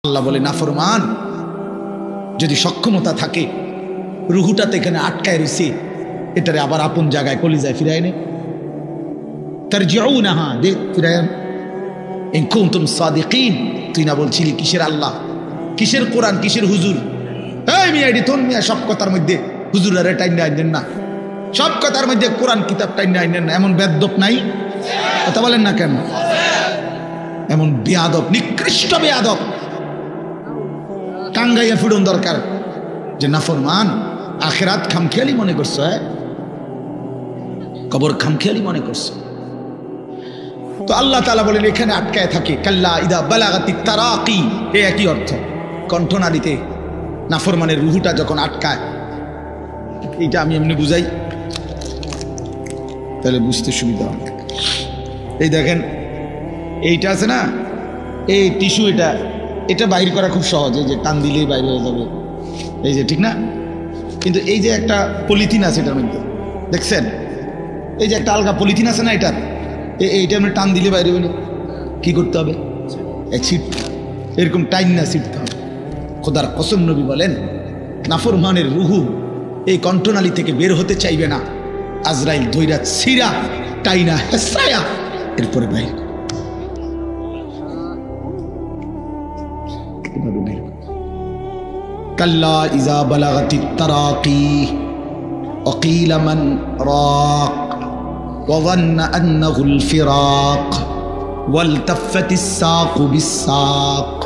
আল্লাহ বলে নাফরমান যদি সক্ষমতা থাকে রুহুটাতে এখানে আটকায় রয়েছে, এটারে আবার আপন জায়গায় কলিজায় ফিরায় নে, তার জিউনাহা দে ফিরায় ইন কুনতুম সাদিকিন। তুই না বলছিলি কিসের আল্লাহ, কিসের কোরআন, কিসের হুজুর? এই মিয়া এডি তোর মিয়া সব কথার মধ্যে হুজুরারে টাইনা আইনেন না, সব কথার মধ্যে কোরআন কিতাব টাইনা আইনেন না, এমন বেয়াদব নাই? কথা বলেন না কেন? এমন বেয়াদব, নিকৃষ্ট বেয়াদব টাঙ্গাইয়া ফিরুন দরকার যে নাফরমান আখিরাত খামখেয়ালি মনে করছো, কবর খামখেয়ালি মনে করছো। তো আল্লাহ তাআলা বলেন এখানে আটকায় থাকে, কাল্লা ইদা বালাগাতিত তারাকি, এই একই অর্থ। কণ্ঠনালীতে নাফরমানের রুহুটা যখন আটকায়, এইটা আমি এমনি বুঝাই তাহলে বুঝতে সুবিধা হবে। এই দেখেন এইটা আছে না, এই টিস্যু, এটা বাইর করা খুব সহজ, এই যে টান দিলেই বাইরে হয়ে যাবে, এই যে ঠিক না? কিন্তু এই যে একটা পলিথিন আছে এটার মধ্যে, দেখছেন এই যে একটা আলগা পলিথিন আছে না, এইটা আপনি টান দিলে বাইরে হবে না, কি করতে হবে? এরকম টাইন না ছিটতে হবে। খোদার কসম নবী বলেন নাফরমানের রুহু এই কণ্ঠনালী থেকে বের হতে চাইবে না, আজরাইল ধৈরা ছিরা টাইনা হেসায়া এরপরে বাইর কাল্লা ইজা বালাগাতিত তারাকি وقيل من راق وظن أنه الفراق والتفت الساق بالساق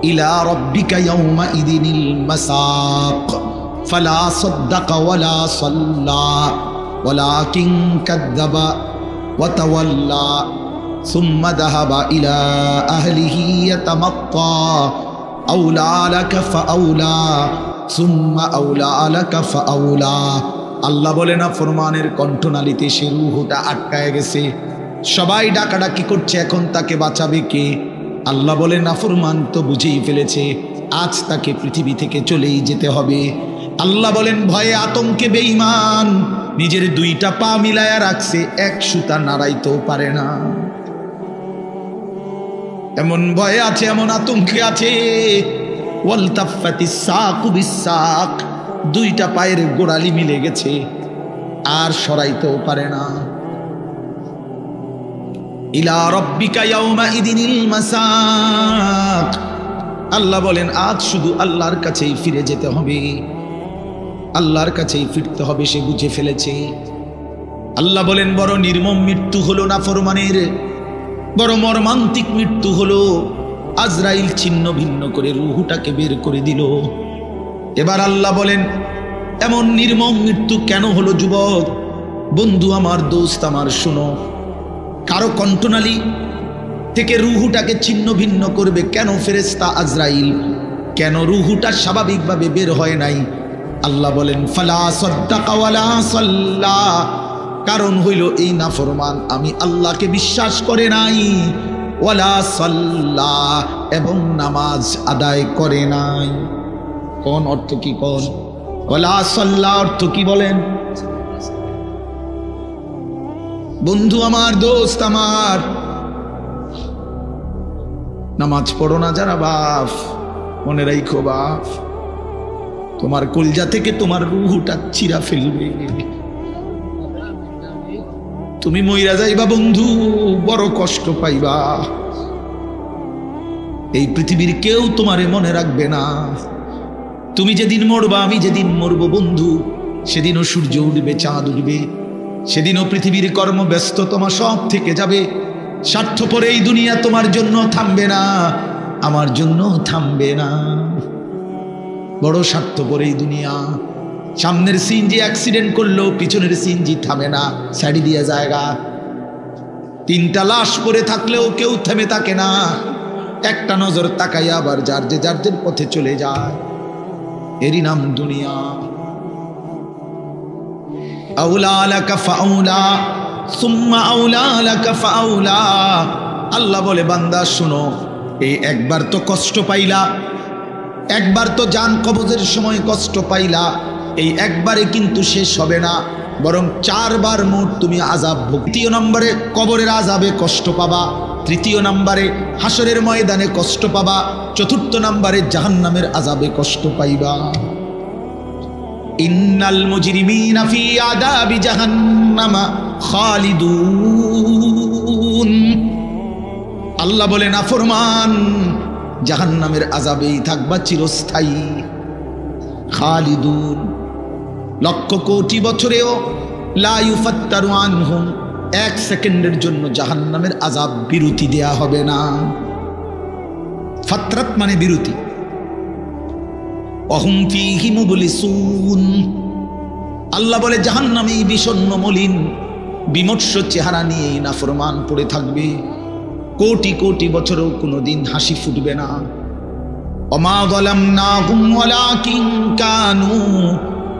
إلى ربك يومئذ المساق فلا صدق ولا صلى ولكن كذب وتولى ثم ذهب إلى أهله يتمطى أولى لك فأولى ثم أولى لك فأولى। আল্লাহ বলে না ফরমানের কণ্ঠনালীতে সে রূহটা আটকায় গেছে, সবাই ডাকাডাকি করছে, এখন তাকে বাঁচাবে কে? আল্লাহ বলে না ফরমান তো বুঝেই ফেলেছে আজ তাকে পৃথিবী থেকে চলেই যেতে হবে। আল্লাহ বলেন ভয়ে আতঙ্কে বেঈমান নিজের দুইটা পা মিলায়া রাখছে, এক সুতা নাড়াইতেও পারে না, এমন ভয়ে আছে, এমন আতঙ্কে আছে। ওয়ালতাফাতিস সাকু বিসাক, দুইটা পায়ের গোড়ালি মিলে গেছে, আর সরাইতেও পারে না। ইলা রাব্বিকা ইয়াউমাইদিনিল মাসাক, আল্লাহ বলেন আজ শুধু আল্লাহর কাছেই ফিরে যেতে হবে, আল্লাহর কাছেই ফিরতে হবে, সে বুঝে ফেলেছে। আল্লাহ বলেন বড় নির্মম মৃত্যু হলো নাফরমানের, বড় মর্মান্তিক মৃত্যু হলো। আজরাইল ছিন্ন ভিন্ন করে রূহটাকে বের করে দিল। এবার আল্লাহ বলেন এমন নির্মম মৃত্যু কেন হলো যুবক? বন্ধু আমার, দোস্ত আমার, শোনো, কারো কণ্ঠনালী থেকে রূহটাকে ছিন্ন ভিন্ন করবে কেন ফেরেশতা আজরাইল? কেন রূহটা স্বাভাবিকভাবে বের হয় নাই? আল্লাহ বলেন ফালা সাদ্দাকা ওয়ালা সাল্লা, কারণ হইল এই নাফরমান আমি আল্লাহকে বিশ্বাস করে নাই, ওয়ালা সাল্লা, এবং নামাজ আদায় করে নাই। কোন অর্থ কি? কোন ওয়ালা সাল্লা অর্থ কি বলেন? বন্ধু আমার, দোস্ত আমার, নামাজ পড়ো না যারা বাপ, মনে রাখো বাপ, তোমার কলজা থেকে তোমার রূহটা চিরা ফেলবে, তুমি মইরা যাইবা বন্ধু, বড় কষ্ট পাইবা। এই পৃথিবীর কেউ তোমারে মনে রাখবে না। তুমি যেদিন মরবা, আমি যেদিন মরবো বন্ধু, সেদিনও সূর্য উঠবে, চাঁদ উঠবে, সেদিনও পৃথিবীর কর্মব্যস্ত তোমার সব থেকে যাবে। স্বার্থপর এই দুনিয়া তোমার জন্য থামবে না, আমার জন্য থামবে না। বড় স্বার্থপর এই দুনিয়া। সামনের সিএনজি অ্যাক্সিডেন্ট করলো, পিছনের সিএনজি থামে না, সাইড দিয়ে জায়গা। তিনটা লাশ পড়ে থাকলেও কেউ থেমে থাকে না, একটা নজর তাকাইয়া আবার যার যে পথে চলে যায়। এরই নাম দুনিয়া। আউলা লাকা ফাউলা সুম্মা আউলা লাকা ফাউলা। আল্লাহ বলে বান্দা শোনো, এই একবার তো কষ্ট পাইলা, একবার তো জান কবজের সময় কষ্ট পাইলা, এই একবারে কিন্তু শেষ হবে না, বরং 4 বার মোট তুমি আযাব ভোগ। 3 নম্বরে কবরের আযাবে কষ্ট পাবা, তৃতীয় নম্বরে হাসরের ময়দানে কষ্ট পাবা, চতুর্থ নম্বরে জাহান্নামের আযাবে কষ্ট পাইবা। ইন্নাল মুজরিমিনা ফি আযাবি জাহান্নামা খালিদুন। আল্লাহ বলে নাফরমান জাহান্নামের আযাবেই থাকবা চিরস্থায়ী। খালিদুন, লক্ষ কোটি বছরেও লা ইউফাত্তারু আনহুম, এক সেকেন্ডের জন্য জাহান্নামের আযাব বিরতি দেয়া হবে না। ফাতরাত মানে বিরতি। অহুম ফীহি মুবলিসুন, আল্লাহ বলে জাহান্নামে বিষণ্ণ মলিন বিমর্ষ চেহারা নিয়ে নাফরমান পড়ে থাকবে, কোটি কোটি বছরেও কোনোদিন হাসি ফুটবে না। ওমা যালামনাহুম ওয়ালাকিন কানু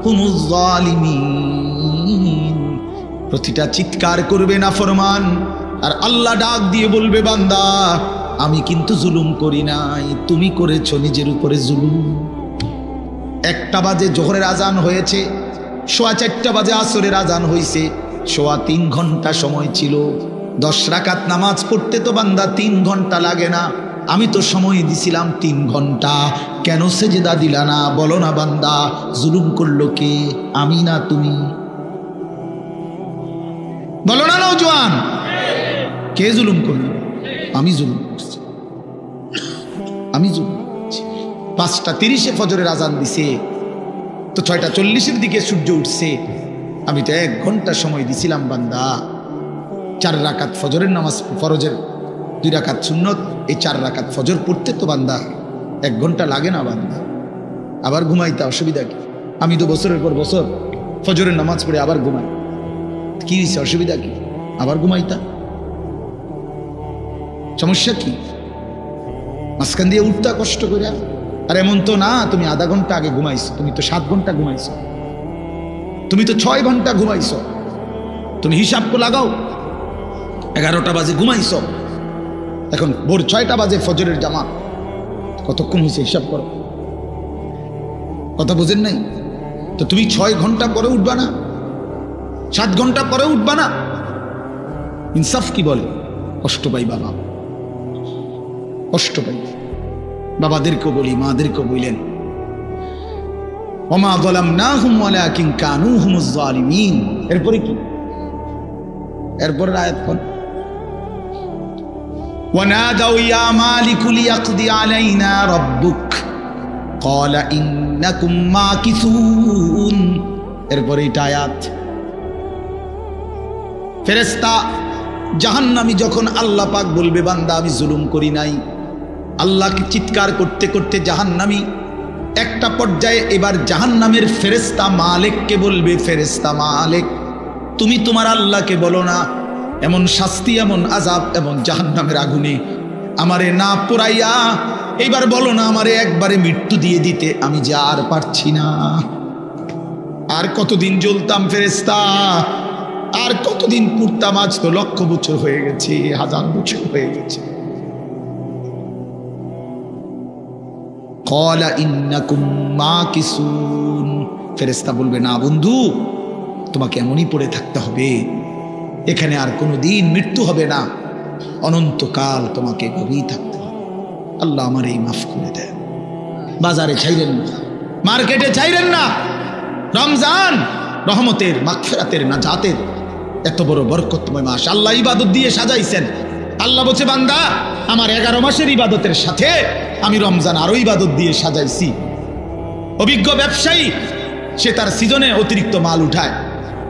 হুমুজ জালিমিন, প্রতিটা চিৎকার করবে নাফরমান, আর আল্লাহ ডাক দিয়ে বলবে বান্দা আমি কিন্তু জুলুম করি নাই, তুমি করেছো নিজের উপরে জুলুম। 1টা বাজে জোহরের আজান হয়েছে, 4:15 বাজে আসরের আজান হয়েছে, 3.25 ঘন্টা সময় ছিল। 10 রাকাত নামাজ পড়তে তো বান্দা 3 ঘন্টা লাগে না, আমি তো সময় দিছিলাম 3 ঘন্টা, কেন সেজদা দিলা না? বলো না বান্দা, জুলুম করলো কে? আমি না তুমি? বলো না নওজোয়ান, কে জুলুম করলো? আমি জুলুম করছি, আমি জুলুম করছি। 5:30 ফজরের আজান দিছে, তো 6:40 দিকে সূর্য উঠছে, আমি তো 1 ঘন্টা সময় দিছিলাম বান্দা। 4 রাকাত ফজরের নামাজ, ফরজের 2 রাকাত সুন্নত, এই 4 রাকাত ফজর পড়তে তো বান্দা 1 ঘন্টা লাগে না বান্দা। আবার ঘুমাইতে অসুবিধা কি? আমি তো বছরের পর বছর ফজরের নামাজ পড়ে আবার ঘুমাই, কি হয়েছে? অসুবিধা কি? আবার ঘুমাইতা, সমস্যা কি? মাঝখান দিয়ে উঠতা কষ্ট করে। আর এমন তো না তুমি আধা ঘন্টা আগে ঘুমাইছো, তুমি তো 7 ঘন্টা ঘুমাইছো, তুমি তো 6 ঘন্টা ঘুমাইছো। তুমি হিসাব তো লাগাও, 11টা বাজে ঘুমাইছো, এখন ভোর 6টা বাজে ফজরের জামাত, কতক্ষণ হয়েছে হিসাব করো। কথা বুঝেন নাই? তো তুমি 6 ঘন্টা পরে উঠবা না? 7 ঘন্টা পরে উঠবা না? ইনসাফ কি বলে? কষ্ট পাই বাবা, কষ্ট পাই। বাবাদেরকেও বলি, মাদেরকেও বললেন ওমা যালামনাহুম ওয়ালাকিন কানু হুমুজ জালিমিন। এরপরে কি? এরপরের আয়াত কোন? ওয়ানাদাউ ইয়া মালিকু লিয়াকদি আলাইনা রাব্বুক ক্বালা ইন্নাকুম মাকিসুন। এরপরে এটা আয়াত। ফেরেশতা জাহান্নামী যখন আল্লাহ পাক বলবে বান্দা আমি জুলুম করি নাই, আল্লাহকে চিৎকার করতে করতে জাহান্নামী একটা পর্যায়ে এবার জাহান্নামের ফেরেশতা মালিককে বলবে, ফেরেশতা মালিক তুমি তোমার আল্লাহকে বলো না এমন শাস্তি, এমন আযাব, এমন জাহান্নামের আগুনে আমারে না পোড়াইয়া এইবার বলো না আমারে একবারে মৃত্যু দিয়ে দিতে, আমি যে আর পারছি না। আর কতদিন জ্বলতাম ফেরেশতা, আর কতদিন পুড়তাম? আজ তো 1,00,000 বছর হয়ে গেছে, 1000 বছর হয়ে গেছে। ক্বালা ইন্নাকুম মাকিসুন। ফেরেশতা বলবে না বন্ধু, তোমাকে এমনই পড়ে থাকতে হবে, এখানে আর কোনোদিন মৃত্যু হবে না, অনন্তকাল তোমাকে এভাবেই থাকতে হবে। আল্লাহ আমার এই মাফ করে দেয়। বাজারে ছাইরেন না, মার্কেটে ছাইরেন না। রমজান রহমতের, মাগফিরাতের, নাজাতের এত বড় বরকতময় মাস আল্লাহ ইবাদত দিয়ে সাজাইছেন। আল্লাহ বলছে বান্দা আমার 11 মাসের ইবাদতের সাথে আমি রমজান আরো ইবাদত দিয়ে সাজাইছি। অভিজ্ঞ ব্যবসায়ী সে তার সিজনে অতিরিক্ত মাল উঠায়।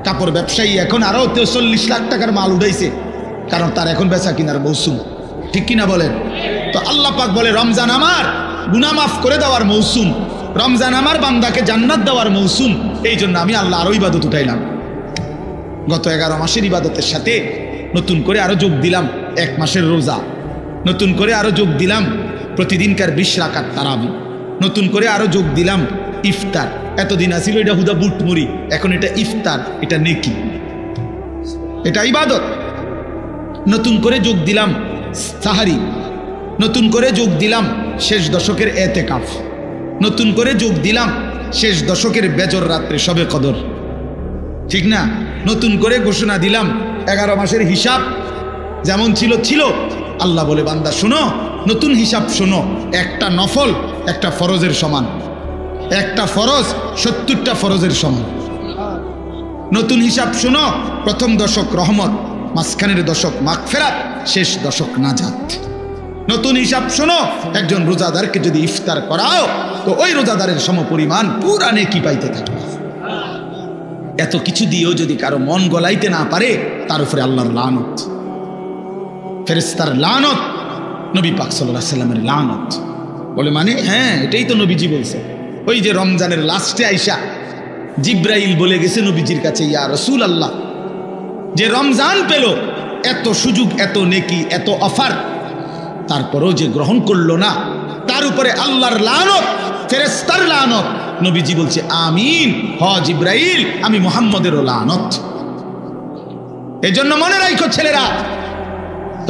কাপড় ব্যবসায়ী এখন আরো 40 লাখ টাকার মাল উঠাইছে, কারণ তার এখন বেচা কিনার মৌসুম, ঠিক কিনা বলেন? তো আল্লাহ পাক বলে রমজান আমার গুনাহ মাফ করে দেওয়ার মৌসুম, রমজান আমার বান্দাকে জান্নাত দেওয়ার মৌসুম, এই জন্য আমি আল্লাহ আরো ইবাদত উঠাইলাম। গত 11 মাসের ইবাদতের সাথে নতুন করে আরো যোগ দিলাম 1 মাসের রোজা, নতুন করে আরো যোগ দিলাম প্রতিদিনকার 20 রাকাত তারাবি, নতুন করে আরো যোগ দিলাম ইফতার। এতদিন আসিল এটা হুদা বুট মুড়ি, এখন এটা ইফতার, এটা নেকি, এটা ইবাদত। নতুন করে যোগ দিলাম সাহারি, নতুন করে যোগ দিলাম শেষ দশকের এতেকাফ, নতুন করে যোগ দিলাম শেষ দশকের বেজর রাত্রে শবে কদর, ঠিক না? নতুন করে ঘোষণা দিলাম 11 মাসের হিসাব যেমন ছিল ছিল, আল্লাহ বলে বান্দা শুনো, নতুন হিসাব শুনো, একটা নফল একটা ফরজের সমান, একটা ফরজ 70টা ফরজের সমান। নতুন হিসাব শুনো, প্রথম দশক রহমত, মাঝখানের দশক মাগফিরাত, শেষ দশক নাজাত। নতুন হিসাব শোনো, একজন রোজাদারকে যদি ইফতার করাও তো ওই রোজাদারের সমপরিমাণ পুরা নেকি পাইতে থাকবে। এত কিছু দিয়েও যদি কারো মন গলাইতে না পারে, তার উপরে আল্লাহর লানত, ফেরেশতার লানত, নবী পাক সাল্লাল্লাহু আলাইহি সাল্লামের লানত। বলে মানে হ্যাঁ, এটাই তো নবীজি বলছে। ওই যে রমজানের লাস্টে আইসা জিব্রাইল বলে গেছে নবীজির কাছে, ইয়া রাসূলুল্লাহ, যে রমজান পেল, এত সুযোগ, এত নেকি, এত অফার, তারপরেও যে গ্রহণ করলো না, তার উপরে আল্লাহর লানত, ফেরেশতার লানত। নবীজি বলছে আমিন, হ জিব্রাইল, আমি মুহাম্মদেরও লানত। এজন্য মনে রাখো ছেলেরা,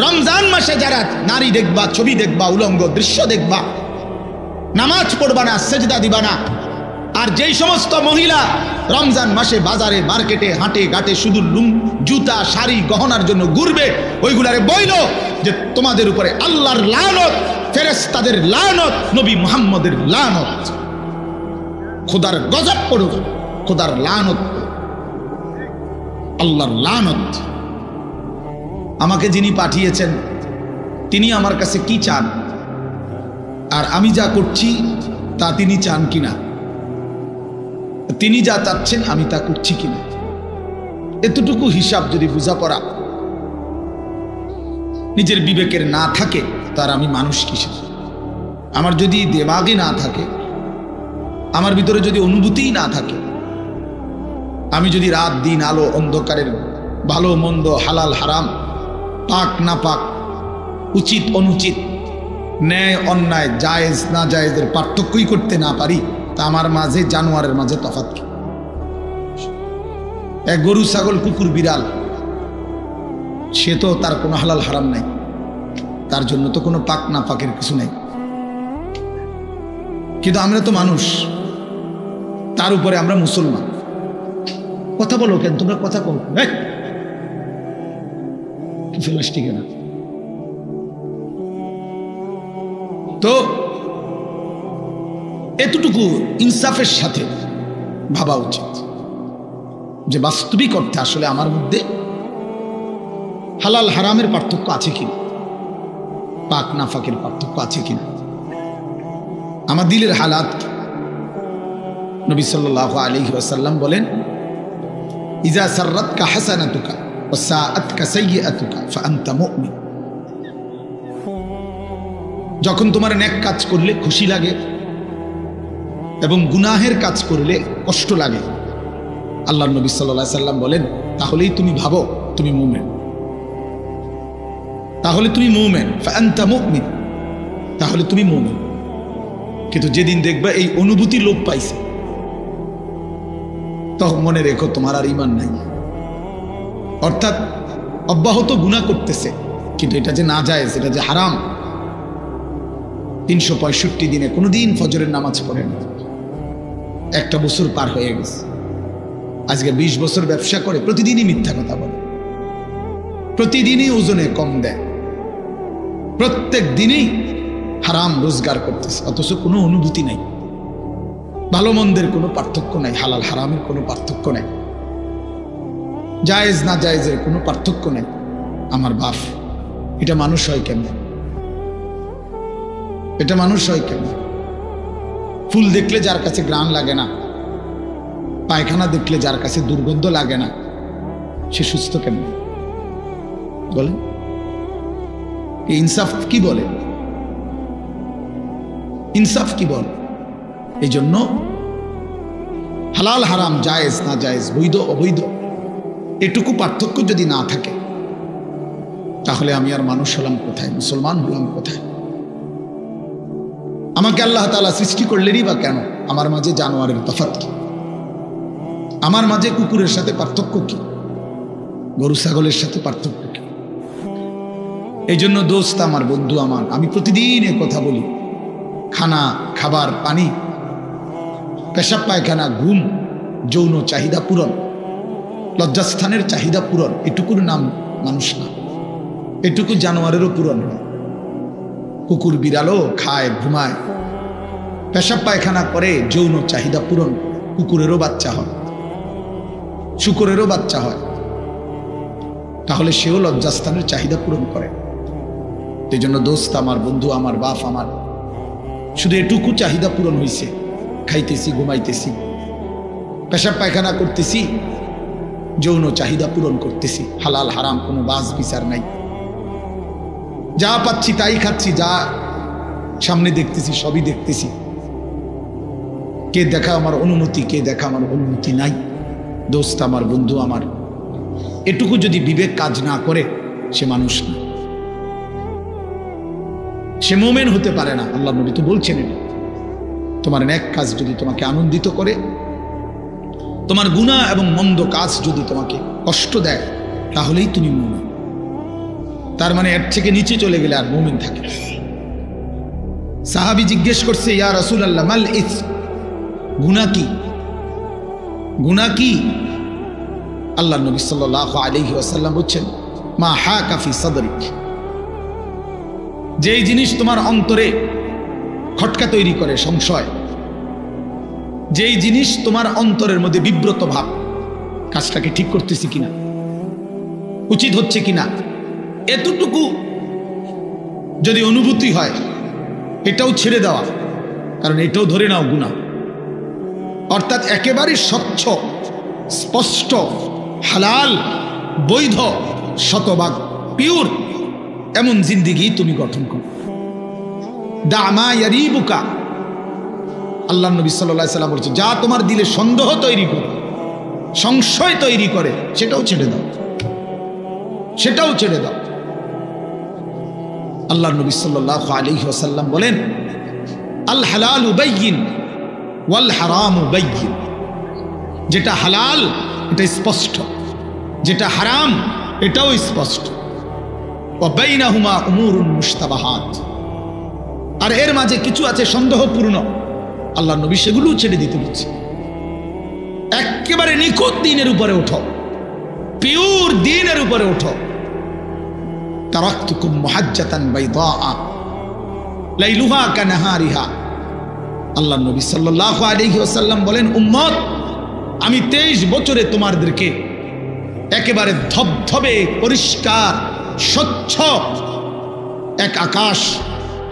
রমজান মাসে যারা নারী দেখবা, ছবি দেখবা, উলঙ্গ দৃশ্য দেখবা, নামাজ পড়বা না, সেজদা দিবা না, আর যেই সমস্ত মহিলা রমজান মাসে বাজারে মার্কেটে হাটে ঘাটে শুধু জুতা শাড়ি গহনার জন্য ঘুরবে, ওইগুলারে বইল যে তোমাদের উপরে আল্লাহর লানত, ফেরেশতাদের লানত, নবী মুহাম্মদের লানত, খোদার গজব পড়ুক, খোদার লানত, আল্লাহর লানত। আমাকে যিনি পাঠিয়েছেন তিনি আমার কাছে কি চান, আর আমি যা করছি তা তিনি চান কিনা, তিনি যা চাচ্ছেন আমি তা করছি কিনা, এতটুকু হিসাব যদি বোঝাপড়া নিজের বিবেকের না থাকে, তার আমি মানুষ কিসের? আমার যদি দেমাগে না থাকে, আমার ভিতরে যদি অনুভূতিই না থাকে, আমি যদি রাত দিন আলো অন্ধকারের ভালো মন্দ হালাল হারাম পাক না পাক উচিত অনুচিত ন্যায় অন্যায় জায়েজ না জায়েজের পার্থক্যই করতে না পারি, তা আমার মাঝে জানোয়ারের মাঝে তফাৎ কি? এক গরু ছাগল কুকুর বিড়াল, সে তো তার কোনো হালাল হারাম নাই, তার জন্য তো কোনো পাক না পাকের কিছু নাই। কিন্তু আমরা তো মানুষ, তার উপরে আমরা মুসলমান। কথা বলো কেন তোমরা? কথা কম ঠিক না? তো এতটুকু ইনসাফের সাথে ভাবা উচিত যে বাস্তবিক অর্থে আসলে আমার মধ্যে হালাল হারামের পার্থক্য আছে কিনা, পাক না ফাকের পার্থক্য আছে কিনা, আমার দিলের হালাত কি। নবী সাল্লাল্লাহু আলাইহি ওয়াসাল্লাম বলেন, ইজা সাররাতকা হাসানাতুকা ওয়া সাআতকা সাইয়্যাতুকা ফাআনতা মুমিন। যখন তোমার নেক কাজ করলে খুশি লাগে এবং গুনাহের কাজ করলে কষ্ট লাগে, আল্লাহর নবী সাল্লাল্লাহু আলাইহি সাল্লাম বলেন, তাহলেই তুমি ভাবো তুমি মুমিন, তাহলে তুমি মুমিন, ফাআনতা মুমিন, তাহলে তুমি মুমিন। কিন্তু যেদিন দেখবা এই অনুভূতি লোপ পাইছে, তখন মনে রেখো তোমার আর ঈমান নাই। অর্থাৎ অব্যাহত গুনাহ করতেছে, কিন্তু এটা যে নাজায়েজ, এটা যে হারাম, 365 দিনে কোনোদিন ফজরের নামাজ পড়ে না, একটা বছর পার হয়ে গেছে, আজকে 20 বছর ব্যবসা করে, প্রতিদিনই মিথ্যা কথা বলে, প্রতিদিনই ওজনে কম দেয়, প্রত্যেক দিনই হারাম রোজগার করতেছে, অথচ কোনো অনুভূতি নাই, ভালো মন্দের কোনো পার্থক্য নাই, হালাল হারামের কোনো পার্থক্য নাই, জায়েজ না জায়েজের কোনো পার্থক্য নাই। আমার বাপ, এটা মানুষ হয় কেমন? এটা মানুষ হয় কেমন? ফুল দেখলে যার কাছে ঘ্রাণ লাগে না, পায়খানা দেখলে যার কাছে দুর্গন্ধ লাগে না, সে সুস্থ কেমন বলে? ইনসাফ কি বলে? ইনসাফ কি বলে? এই জন্য হালাল হারাম, জায়েজ না জায়েজ, বৈধ অবৈধ, এটুকু পার্থক্য যদি না থাকে, তাহলে আমি আর মানুষ হলাম কোথায়, মুসলমান হলাম কোথায়? আমাকে আল্লাহ তাআলা সৃষ্টি করলেনই বা কেন? আমার মাঝে জানোয়ারের তফাৎ কি? আমার মাঝে কুকুরের সাথে পার্থক্য কি? গরু ছাগলের সাথে পার্থক্য কি? এই জন্য দোস্ত আমার, বন্ধু আমার, আমি প্রতিদিন এ কথা বলি, খানা খাবার পানি পেশাব পায়খানা ঘুম যৌন চাহিদা পূরণ, লজ্জাস্থানের চাহিদা পূরণ, এটুকুর নাম মানুষ না। এটুকু জানোয়ারেরও পূরণ হয়। কুকুর বিড়ালও খায়, ঘুমায়, পেশাব পায়খানা করে, যৌন চাহিদা পূরণ। কুকুরেরও বাচ্চা হয়, শুকরেরও বাচ্চা হয়, তাহলে সেও লজ্জাস্থানের চাহিদা পূরণ করে। এই জন্য দোস্ত আমার, বন্ধু আমার, বাপ আমার, শুধু এটুকু চাহিদা পূরণ হয়েছে, খাইতেছি, ঘুমাইতেছি, পেশাব পায়খানা করতেছি, যৌন চাহিদা পূরণ করতেছি, হালাল হারাম কোনো বাজ বিচার নাই, যা পাচ্ছি তাই খাচ্ছি, যা সামনে দেখতেছি সবই দেখতেছি। কে দেখা আমার অনুমতি, কে দেখা আমার অনুমতি নাই। দোস্ত আমার, বন্ধু আমার, এটুকু যদি বিবেক কাজ না করে সে মানুষ না, সে মোমেন হতে পারে না। আল্লাহ নবী তো বলছেন, তোমার নেক কাজ যদি তোমাকে আনন্দিত করে, তোমার গুনাহ এবং মন্দ কাজ যদি তোমাকে কষ্ট দেয়, তাহলেই তুমি মুমিন। তার মানে এর থেকে নিচে চলে গেলে আর মুমিন থাকে। সাহাবী জিজ্ঞেস করছে, ইয়া রাসূলুল্লাহ মাল ইসম, গুনাহ কি? গুনাহ কি? আল্লাহ নবী সাল্লাল্লাহু আলাইহি ওয়াসাল্লাম বলছেন, মা হাকা ফি সাদরিক, যেই জিনিস তোমার অন্তরে খটকা তৈরি করে, সংশয়, যেই জিনিস তোমার অন্তরের মধ্যে বিব্রত ভাব, কাজটাকে ঠিক করতেছি কিনা, উচিত হচ্ছে কিনা, এতটুকু যদি অনুভূতি হয়, এটাও ছেড়ে দেওয়া, কারণ এটাও ধরে নাও গুনাহ। অর্থাৎ একেবারে স্বচ্ছ, স্পষ্ট, হালাল, বৈধ, শতভাগ পিওর এমন জিন্দেগি তুমি গঠন করো। দামা ইয়ারিবুকা, আল্লাহ নবী সাল্লাল্লাহু আলাইহি ওয়াসাল্লাম বলছে, যা তোমার দিলে সন্দেহ তৈরি করে, সংশয় তৈরি করে, সেটাও ছেড়ে দাও, সেটাও ছেড়ে দাও। আল্লাহ নবী সাল্লাল্লাহু আলাইহি ওয়াসাল্লাম বলেন, আল হালালু বাইয়িন ওয়াল হারামু বাইয়িন, যেটা হালাল এটা স্পষ্ট, যেটা হারাম এটাও স্পষ্ট। ওয়া বাইনাহুমা উমুরুন মুশতাবাহাত, আর এর মাঝে কিছু আছে সন্দেহপূর্ণ, আল্লাহ নবী সেগুলো ছেড়ে দিতে বলছে। একেবারে নিখুঁত দ্বীনের উপরে ওঠো, পিওর দ্বীনের উপরে ওঠো। তারাকতুকুম মুহাজ্জাতান বাইদা লাইলুহা কানাহারিহা, আল্লাহ নবী সাল্লাল্লাহু আলাইহি ওয়াসাল্লাম বলেন, উম্মত, আমি 23 বছরে তোমাদেরকে একেবারে ধবধবে পরিষ্কার স্বচ্ছ এক আকাশ,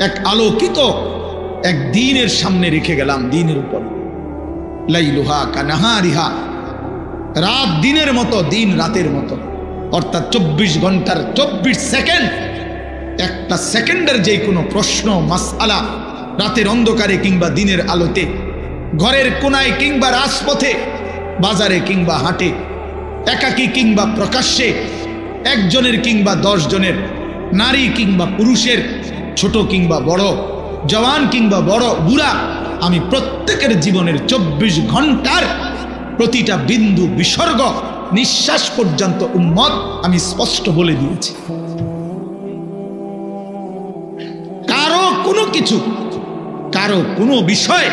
এক আলোকিত এক দ্বীনের সামনে রেখে গেলাম, দ্বীনের উপর। লাইলুহা কানাহারিহা, রাত দিনের মতো, দিন রাতের মতো, অর্থাৎ 24 ঘন্টার 24 সেকেন্ড, একটা সেকেন্ডের যে কোনো প্রশ্ন মাসআলা, রাতের অন্ধকারে কিংবা দিনের আলোতে, ঘরের কোনায় কিংবা রাজপথে, বাজারে কিংবা হাটে, একাকী কিংবা প্রকাশ্যে, একজনের কিংবা 10 জনের, নারী কিংবা পুরুষের, ছোট কিংবা বড়, জওয়ান কিংবা বড় বুড়া, আমি প্রত্যেকের জীবনের 24 ঘন্টার প্রতিটা বিন্দু বিসর্গ, নিঃশ্বাস পর্যন্ত উম্মত আমি স্পষ্ট বলে দিয়েছি। কারো কোনো কিছু, কারো কোনো বিষয়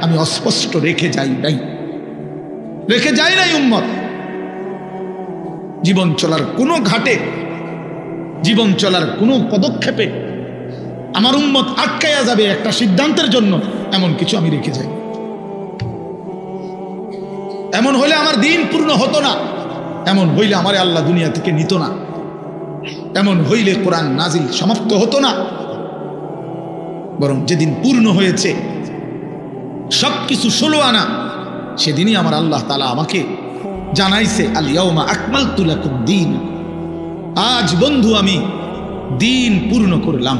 আমি অস্পষ্ট রেখে যাই নাই, রেখে যাই নাই উম্মত। জীবন চলার কোনো ঘাটে, জীবন চলার কোনো পদক্ষেপে আমার উম্মত আটকায়া যাবে একটা সিদ্ধান্তের জন্য, এমন কিছু আমি রেখে যাই। এমন হইলে আমার দিন পূর্ণ হতো না, এমন হইলে আমার আল্লাহ দুনিয়া থেকে নিত না, এমন হইলে কোরআন নাজিল সমাপ্ত হতো না। বরং যেদিন পূর্ণ হয়েছে সবকিছু 16 আনা, সেদিনই আমার আল্লাহ তাআলা আমাকে জানাইছে, আল ইয়াউমা আকমালতু লাকুম দীন, আজ বন্ধু আমি দিন পূর্ণ করলাম।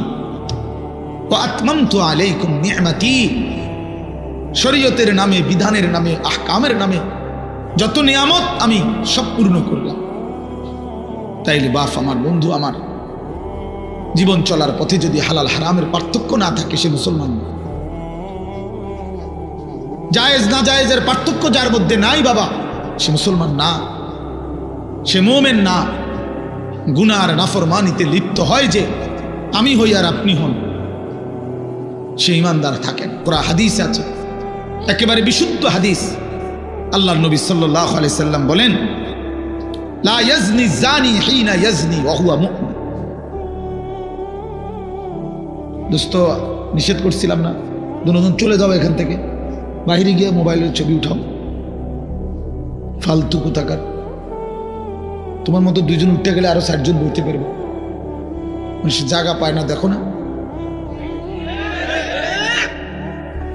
ওয়া আতমামতু আলাইকুম নি'মাতি, শরীয়তের নামে, বিধানের নামে, আহকামের নামে যত নিয়ামত আমি সব পূর্ণ করলাম। তাইলে বাপ আমার, বন্ধু আমার, জীবন চলার পথে যদি হালাল হারামের পার্থক্য না থাকে, সে মুসলমান না। জায়েজ না জায়েজের পার্থক্য যার মধ্যে নাই বাবা, সে মুসলমান না, সে মুমিন না। গুনাহ আর নাফরমানিতে লিপ্ত হয় যে আমি হই আর আপনি হন, সে ঈমানদার থাকেন। পুরা হাদিস আছে, একেবারে বিশুদ্ধ হাদিস। আল্লাহর নবী সাল্লাল্লাহু আলাইহি সাল্লাম বলেন, লা ইয়াজনি জানি হিনা ইয়াজনি ওয়া হুয়া মুমিন, দোস্ত নিষেধ করছিলাম না, দুজন চলে যাও এখান থেকে, বাইরে গিয়ে মোবাইলের ছবি উঠাও। ফালতু কোথাকার। তোমার মতো দুইজন উঠতে গেলে আরো 60 জন বইতে পারবে, সে জায়গা পায় না। দেখো না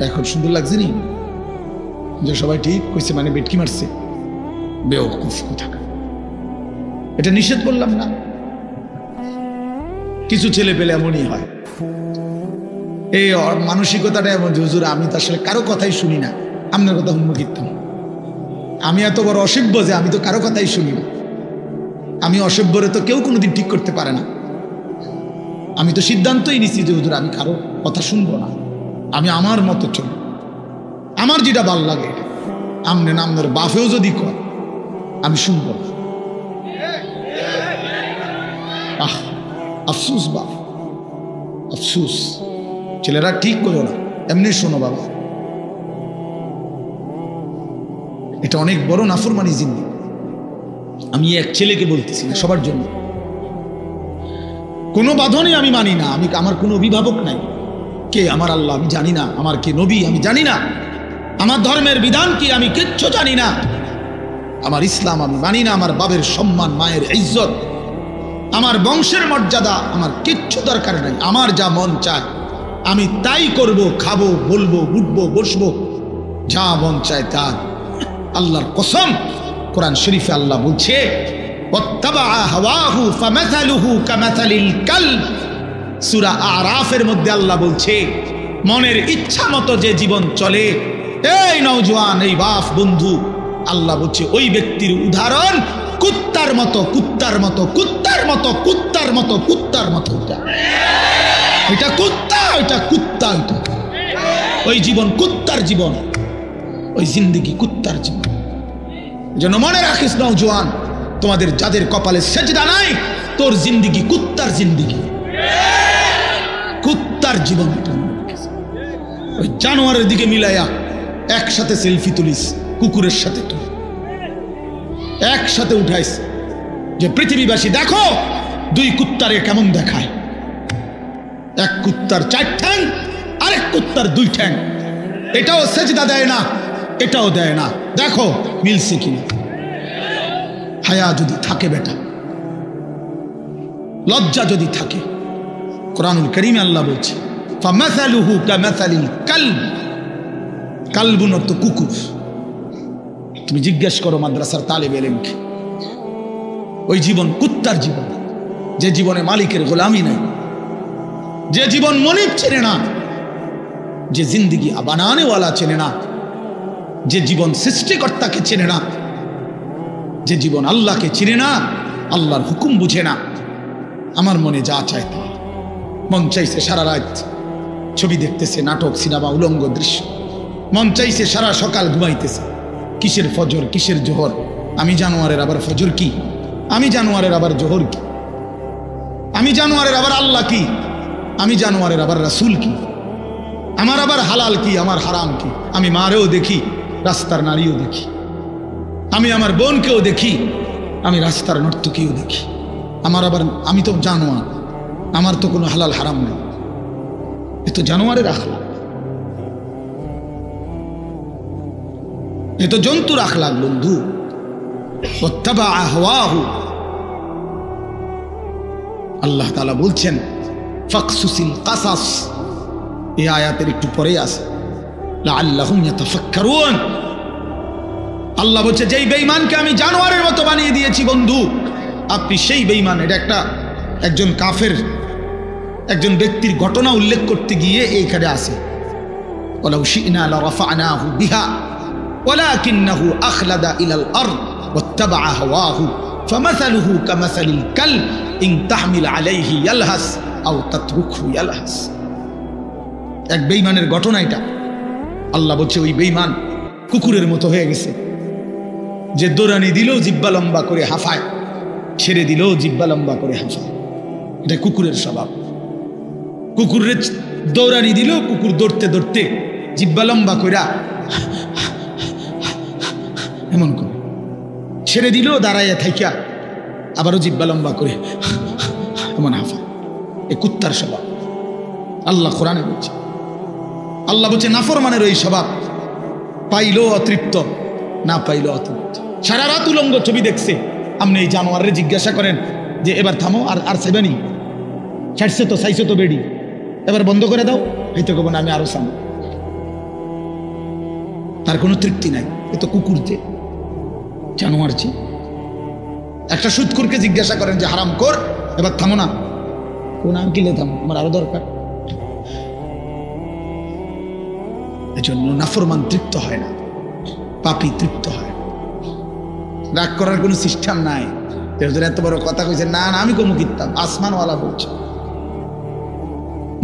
এখন সুন্দর লাগছে নি যে সবাই ঠিক কইছে, মানে বেটকি মারছে, বেওকুফ কোথাকার। এটা নিষেধ করলাম না। কিছু ছেলে পেলে এমনই হয়, এই মানসিকতাটা এমন যে হুজুর আমি তো আসলে কারো কথাই শুনি না, আপনার কথা উন্মুখিতাম। আমি এত বড় অসভ্য যে আমি তো কারো কথাই শুনি না। আমি অসভ্যরে তো কেউ কোনোদিন ঠিক করতে পারে না। আমি তো সিদ্ধান্তই নিচ্ছি যে হুজুর আমি কারো কথা শুনবো না, আমি আমার মতো চলব, আমার যেটা ভাল লাগে আমনে নামনের বাফেও যদি কর আমি শুনব না। আফসুস বাপ, আফসুস। ছেলেরা ঠিক করো না, এমনি শোনো বাবা, এটা অনেক বড় নাফরমানি জিন্দেগি। আমি এক ছেলেকে বলতেছি না, সবার জন্য। কোনো বাঁধনে আমি মানি না, আমি আমার কোনো অভিভাবক নাই। কে আমার আল্লাহ আমি জানি না, আমার কে নবী আমি জানি না, আমার ধর্মের বিধান কি আমি কিচ্ছু জানি না, আমার ইসলাম আমি মানি না, আমার বাবের সম্মান, মায়ের ইজ্জত, আমার বংশের মর্যাদা আমার কিচ্ছু দরকার নাই। আমার যা মন চায় আমি তাই করব, খাবো, বলবো, উঠবো, বসবো, যা মন চায় তা। আল্লাহর কসম, কোরআন শরীফে আল্লাহ বলছে ওয়াত্তাবা হাওয়াহু ফামাসালুহু কামাসালিল কালব। সূরা আরাফের মধ্যে আল্লাহ বলছে মনের ইচ্ছা মতো যে জীবন চলে, এই নওজোয়ান, এই বাপ বন্ধু, আল্লাহ বলছে ওই ব্যক্তির উদাহরণ কুত্তার মতো, কুত্তার মতো, কুত্তার মতো, কুত্তার মতো, কুত্তার মতো। এটা কুত্তা, এটা কুত্তা, এটা ওই জীবন কুত্তার জীবন, ওই জিন্দেগি কুত্তার জীবন। যেন মনে রাখিস নওজোয়ান, তোমাদের যাদের কপালে সেজদা নাই, তোর জিন্দেগি কুত্তার জিন্দেগি, কুত্তার জীবন। ওই জানোয়ারের দিকে মিলাইয়া একসাথে সেলফি তুলিস, কুকুরের সাথে তুই একসাথে উঠাইস যে পৃথিবীবাসী দেখো দুই কুত্তারে কেমন দেখায়। এক কুত্তার 4 ঠ্যাং, আরেক কুত্তার 2 ঠ্যাং। এটাও সেজদা দেয় না, এটাও দেয় না, দেখো মিলছে কিনা। হায়া যদি থাকে বেটা, লজ্জা যদি থাকে, কোরআনুল কারীমে আল্লাহ বলছে ফামাসালুহু কামাসালিল কালব। কালবুন অর্থ কুকুর। তুমি জিজ্ঞেস করো মাদ্রাসার তালেব ইলমকে, ওই জীবন কুত্তার জীবন, যে জীবনে মালিকের গোলামি নাই, যে জীবন মনিব চেনে না, যে জিন্দেগি বানানেওয়ালা চেনে না, যে জীবন সৃষ্টিকর্তাকে চেনে না, যে জীবন আল্লাহকে চিনে না, আল্লাহর হুকুম বুঝে না। আমার মনে যা চায় তা, মন চাইছে সারা রাত ছবি দেখতেছে, নাটক, সিনেমা, উলঙ্গ দৃশ্য, মন চাইছে সারা সকাল ঘুমাইতেছে। কিসের ফজর, কিসের জোহর? আমি জানোয়ারের আবার ফজর কি? আমি জানোয়ারের আবার জোহর কি? আমি জানোয়ারের আবার আল্লাহ কি? আমি জানোয়ারের আবার রাসূল কি? আমার আবার হালাল কি, আমার হারাম কি? আমি মারেও দেখি, রাস্তার নারীও দেখি, আমি আমার বোনকেও দেখি, আমি রাস্তার নর্তকীও দেখি। আমার আবার, আমি তো জানোয়ার, আমার তো কোনো হালাল হারাম নেই। এ তো জানোয়ারের আখলাক, এ তো জন্তুর আখলাক বন্ধু। ওয়াত্তাবা হাওয়াহু। আল্লাহ তাআলা বলছেন ফাকসুসিল কাসাস, এই আয়াতের একটু পরেই আছে লাআল্লাহুম ইয়াতাফাক্কারুন। আল্লাহ বলছে যেই বেঈমানকে আমি জানোয়ারের মতো বানিয়ে দিয়েছি বন্ধু, আপনি সেই বেঈমান। এটা একজন কাফের একজন ব্যক্তির ঘটনা উল্লেখ করতে গিয়ে এইখানে আছে ওয়ালাউ শি'না লারাফা'নাহু বিহা ওয়ালাকিন্নাহু আখলাদা ইলাল আরদ ওয়াত্তাবা'a হাওয়াহু ফামাসালুহু কামাসালিল কালব ইন তাহমিল আলাইহি ইয়ালহাস আও তাতরুকহু ইয়ালহাস। এক বেঈমানের ঘটনা এটা। আল্লাহ বলছে ওই বেঈমান কুকুরের মতো হয়ে গেছে, যে দৌড়ানি দিলেও জিহ্বা লম্বা করে হাঁফায়, ছেড়ে দিলেও জিহ্বা লম্বা করে হাঁফায়। এটা কুকুরের স্বভাব। কুকুরের দৌড়ানি দিলেও কুকুর দৌড়তে দৌড়তে জিহ্বা লম্বা করে এমন করে, ছেড়ে দিলেও দাঁড়াইয়া থাইকা আবারও জিহ্বা লম্বা করে এমন হাঁফায়। এ কুত্তার স্বভাব। আল্লাহ কোরআনে বলছে। আল্লাহ বলছে নাফরমানের ওই স্বভাব, পাইলেও অতৃপ্ত, না পাইলেও অতৃপ্ত। সারা রাত উলঙ্গ ছবি দেখছে। আপনি এই জানোয়ারের জিজ্ঞাসা করেন যে এবার থামো, আর চাইবানি, ছাড়ছে তো, চাইছে তো বেডি, এবার বন্ধ করে দাও, এই তো কব না আমি আরো চাম। তার কোনো তৃপ্তি নাই। এ তো কুকুরতে, জানোয়ার চেয়ে। একটা সুদখোরকে জিজ্ঞাসা করেন যে হারাম কর, এবার থামো না, কোন আমি কিলে থামো, আমার আরো দরকার। এজন্য নাফরমান তৃপ্ত হয় না, পাপী তৃপ্ত হয়। রাগ করার কোনো সিস্টেম নাই। এত বড় কথা কইছে, না না আমি কমু কিতাম, আসমানওয়ালা বলছে।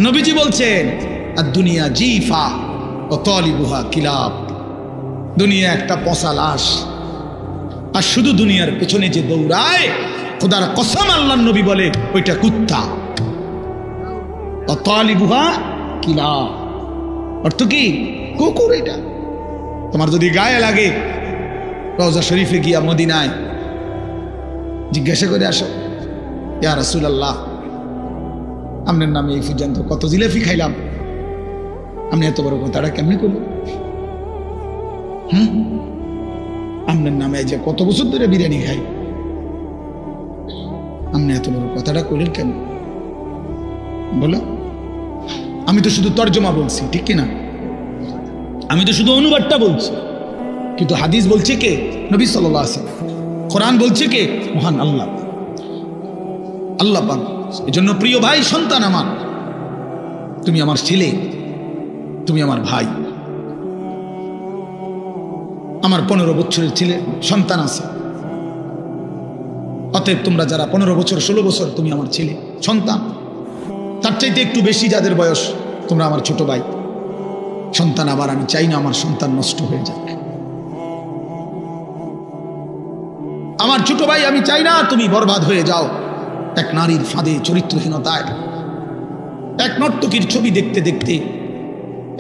নবীজি বলছেন আর দুনিয়া জিফা ও তালিবুহা কিলাব, দুনিয়া একটা পচা লাশ, আর শুধু দুনিয়ার পেছনে যে দৌড়ায়, খোদার কসম আল্লাহর নবী বলে ওইটা কুত্তা। ও তালিবুহা কিলাব অর্থ কি? কুকুর। এটা তোমার যদি গায়ে লাগে, রওজা শরীফে গিয়া মদিনায় জিজ্ঞাসা করে আসো, ইয়া রাসূলুল্লাহ আপনার নামে এই পর্যন্ত কত জিলাপি খাইলাম, আপনি এত বড় কথাটা কেমনি করলেন? আপনার নামে যে কত বছর ধরে বিরিয়ানি খাই, আপনি এত বড় কথাটা করলেন কেন? বলো, আমি তো শুধু তর্জমা বলছি, ঠিক কিনা? আমি তো শুধু অনুবাদটা বলছি, কিন্তু হাদিস বলছে কে? নবী সাল্লাল্লাহু আলাইহি ওয়াসাল্লাম। কোরআন বলছে কে? মহান আল্লাহ, আল্লাহ পাক। এজন্য প্রিয় ভাই, সন্তান আমার, তুমি আমার ছেলে, তুমি আমার ভাই। আমার 15 বছরের ছেলে সন্তান আছে, অতএব তোমরা যারা 15 বছর 16 বছর, তুমি আমার ছেলে সন্তান। তার চাইতে একটু বেশি যাদের বয়স, তোমরা আমার ছোট ভাই সন্তান। আবার আমি চাই না আমার সন্তান নষ্ট হয়ে যাক। আমার ছোট ভাই, আমি চাই না তুমি বরবাদ হয়ে যাও এক নারীর ফাঁদে, চরিত্রহীনতায়, এক নর্তকীর ছবি দেখতে দেখতে,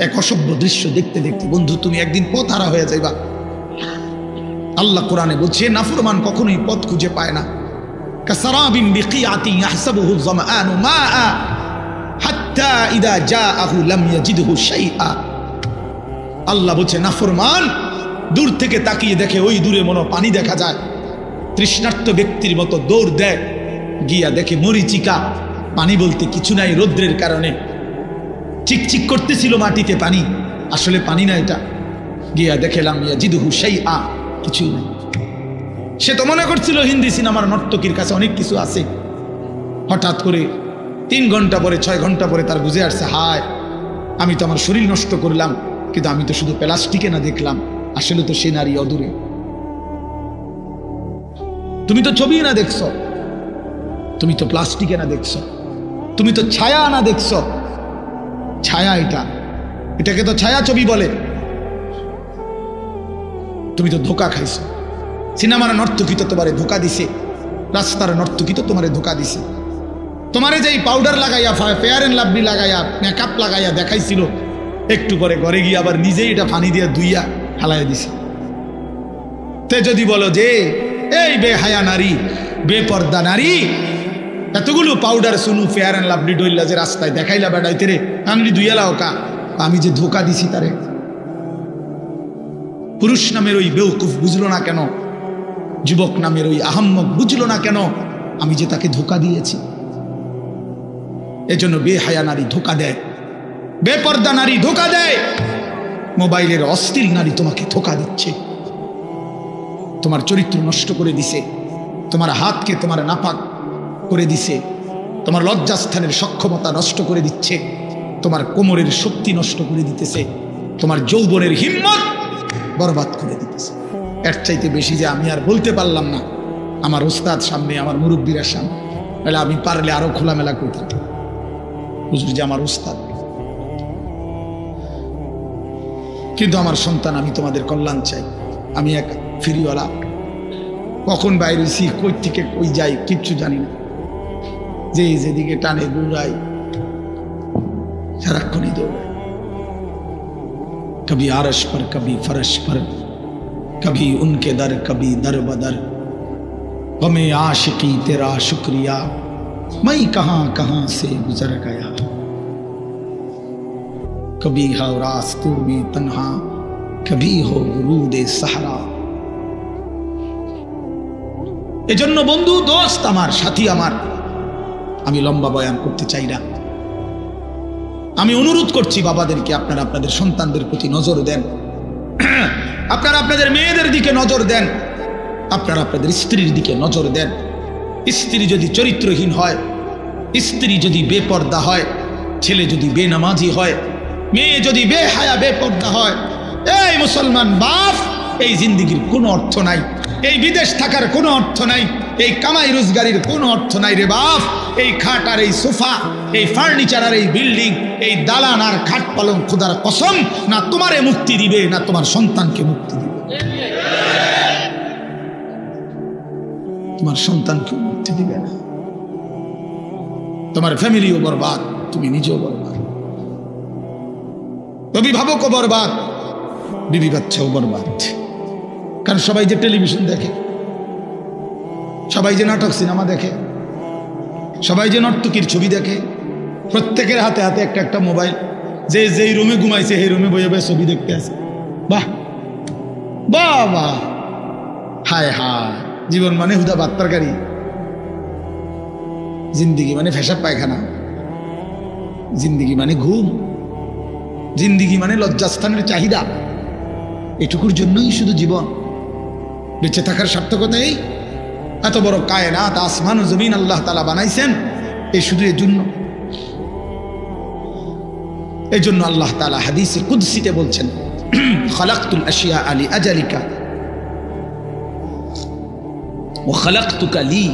এক অসভ্য দৃশ্য দেখতে দেখতে। বন্ধু, তুমি একদিন পথ হারা হয়ে যাইবা। আল্লাহ কোরআনে বলছে নাফরমান কখনোই পথ খুঁজে পায় না। কাসারাবিন বিকিয়াতিন ইয়াহসাবুহু যামআনু মাআ হাত্তা ইযা জাআহু লাম ইয়াজিদহু শাইআ। আল্লাহ বলছে নাফরমান দূর থেকে তাকিয়ে দেখে, ওই দূরে মনে পানি দেখা যায়, তৃষ্ণার্ত ব্যক্তির মতো দৌড় দেয়, গিয়া দেখে মরিচিকা, পানি বলতে কিছু নাই, রৌদ্রের কারণে চিকচিক করতেছিল মাটিতে পানি, আসলে পানি না এটা। গিয়া দেখলাম ইয়াজিদহু শাইআ, কিছুই নাই। সে তো মনে করছিল হিন্দি সিনেমার নর্তকীর কাছে অনেক কিছু আছে। হঠাৎ করে 3 ঘন্টা পরে, 6 ঘন্টা পরে তার বুঝে আসছে, হায় আমি তো আমার শরীর নষ্ট করলাম, কিন্তু আমি তো শুধু প্লাস্টিকে না দেখলাম, আসলে তো সে নারী অদূরে। তুমি তো ছবি না দেখছ, তুমি তো প্লাস্টিকে না দেখছ, তুমি তো ছায়া না দেখছ। ছায়া এটাকে তো ছায়া ছবি বলে। তুমি তো ধোকা খাইছো। সিনেমার নর্তকী তো তোমারে ধোকা দিছে, রাস্তার নর্তকী তো তোমারে ধোকা দিছে। তোমারে যেই পাউডার লাগাইয়া, ফেয়ার এন্ড লাভলি লাগাইয়া, মেকআপ লাগাইয়া দেখাইছিল, একটু পরে ঘরে গিয়ে আবার নিজেই এটা পানি দিয়ে ধুইয়া হালাইয়া দিছে। তে যদি বলো যে এই বেহায়া নারী, বেপর্দা নারী, এতগুলো পাউডার সুনু ফেয়ার এন্ড লাভলি ডইলা যে রাস্তায় দেখাইলা বেড়াইতে রে, আনলি ধুইয়া লাও কা, আমি যে ধোকা দিছি তারে। পুরুষ নামের ওই বেউকুফ বুঝলো না কেন? যুবক নামের ওই আহাম্মক বুঝলো না কেন? আমি যে তাকে ধোকা দিয়েছি। এজন্য বেহায়া নারী ধোকা দেয়, বেপর্দা নারী ধোকা দেয়, মোবাইলের অস্থির নারী তোমাকে ধোকা দিচ্ছে, তোমার চরিত্র নষ্ট করে দিছে, তোমার হাতকে তোমার নাপাক করে দিছে, তোমার লজ্জাস্থানের সক্ষমতা নষ্ট করে দিচ্ছে, তোমার কোমরের শক্তি নষ্ট করে দিতেছে, তোমার যৌবনের হিম্মত বরবাদ করে দিতেছে। এর চাইতে বেশি যে আমি আর বলতে পারলাম না আমার ওস্তাদ সামনে, আমার মুরব্বীরা সামনে, তাহলে আমি পারলে আরো খোলামেলা করতাম। হুজুর যে আমার ওস্তাদ, কিন্তু আমার সন্তান, আমি তোমাদের কল্যাণ চাই। আমি এক ফিরিওয়ালা, কখন বাইরে কই থেকে কই যাই কিচ্ছু জানি না, যেদিকে টানে দৌড়াই, সারাক্ষণই দৌড়াই, कभी आरश पर कभी फरश पर, कभी उनके दर कभी दर बदर, गमे आशिकी तेरा शुक्रिया मैं कहां कहां से गुजर गया। कभी हो रास्तों में तन्हा, कभी हो गुरूदे सहारा। এজন্য বন্ধু, দোস্ত আমার, সাথী আমার, আমি লম্বা বয়ান করতে চাই না। আমি অনুরোধ করছি বাবাদেরকে, আপনারা আপনাদের সন্তানদের প্রতি নজর দেন, আপনারা আপনাদের মেয়েদের দিকে নজর দেন, আপনারা আপনাদের স্ত্রীর দিকে নজর দেন। স্ত্রী যদি চরিত্রহীন হয়, স্ত্রী যদি বেপর্দা হয়, ছেলে যদি বেনামাজি হয়, মেয়ে যদি বেহায়া বেপর্দা হয়, এই মুসলমান বাপ, এই জিন্দেগির কোনো অর্থ নাই, এই বিদেশ থাকার কোনো অর্থ নাই, এই কামাই রোজগারির কোনো অর্থ নাই রে বাপ। এই খাট আর এই সোফা, এই ফার্নিচার আর এই বিল্ডিং, এই দালান আর খাট পালং খোদার কসম না তোমারে মুক্তি দিবে, না তোমার সন্তানকে মুক্তি দিবে। তোমার সন্তানকে মুক্তি দিবে না, তোমার ফ্যামিলিও বরবাদ, তুমি নিজেও বরবাদ, অভিভাবকও বরবাদ, বিবি বাচ্চাও বরবাদ। কারণ সবাই যে টেলিভিশন দেখে, সবাই যে নাটক সিনেমা দেখে, সবাই যে নর্তকীর ছবি দেখে, প্রত্যেকের হাতে হাতে একটা একটা মোবাইল, যে যেই রুমে ঘুমাইছে সেই রুমে বয়ে বয়ে ছবি দেখতে আছে। বাহ বাহ বাহ, হায় হায়, জীবন মানে হুদা ভাত তরকারি, জিন্দিগি মানে ফেসাব পায়খানা, জিন্দিগি মানে ঘুম, জিন্দিগি মানে লজ্জাস্থানের চাহিদা। এটুকুর জন্যই শুধু জীবন, বেঁচে থাকার সার্থকতা এই। এত বড় কায়নাত, আসমান ও জমিন আল্লাহ তাআলা বানাইছেন এই শুধু এর জন্য। এই জন্য আল্লাহ তাআলা হাদিসে কুদসিতে বলছেন, খালাকতুল আশিয়া আলি আজালিকা ওয়া খালাকতুকা লি।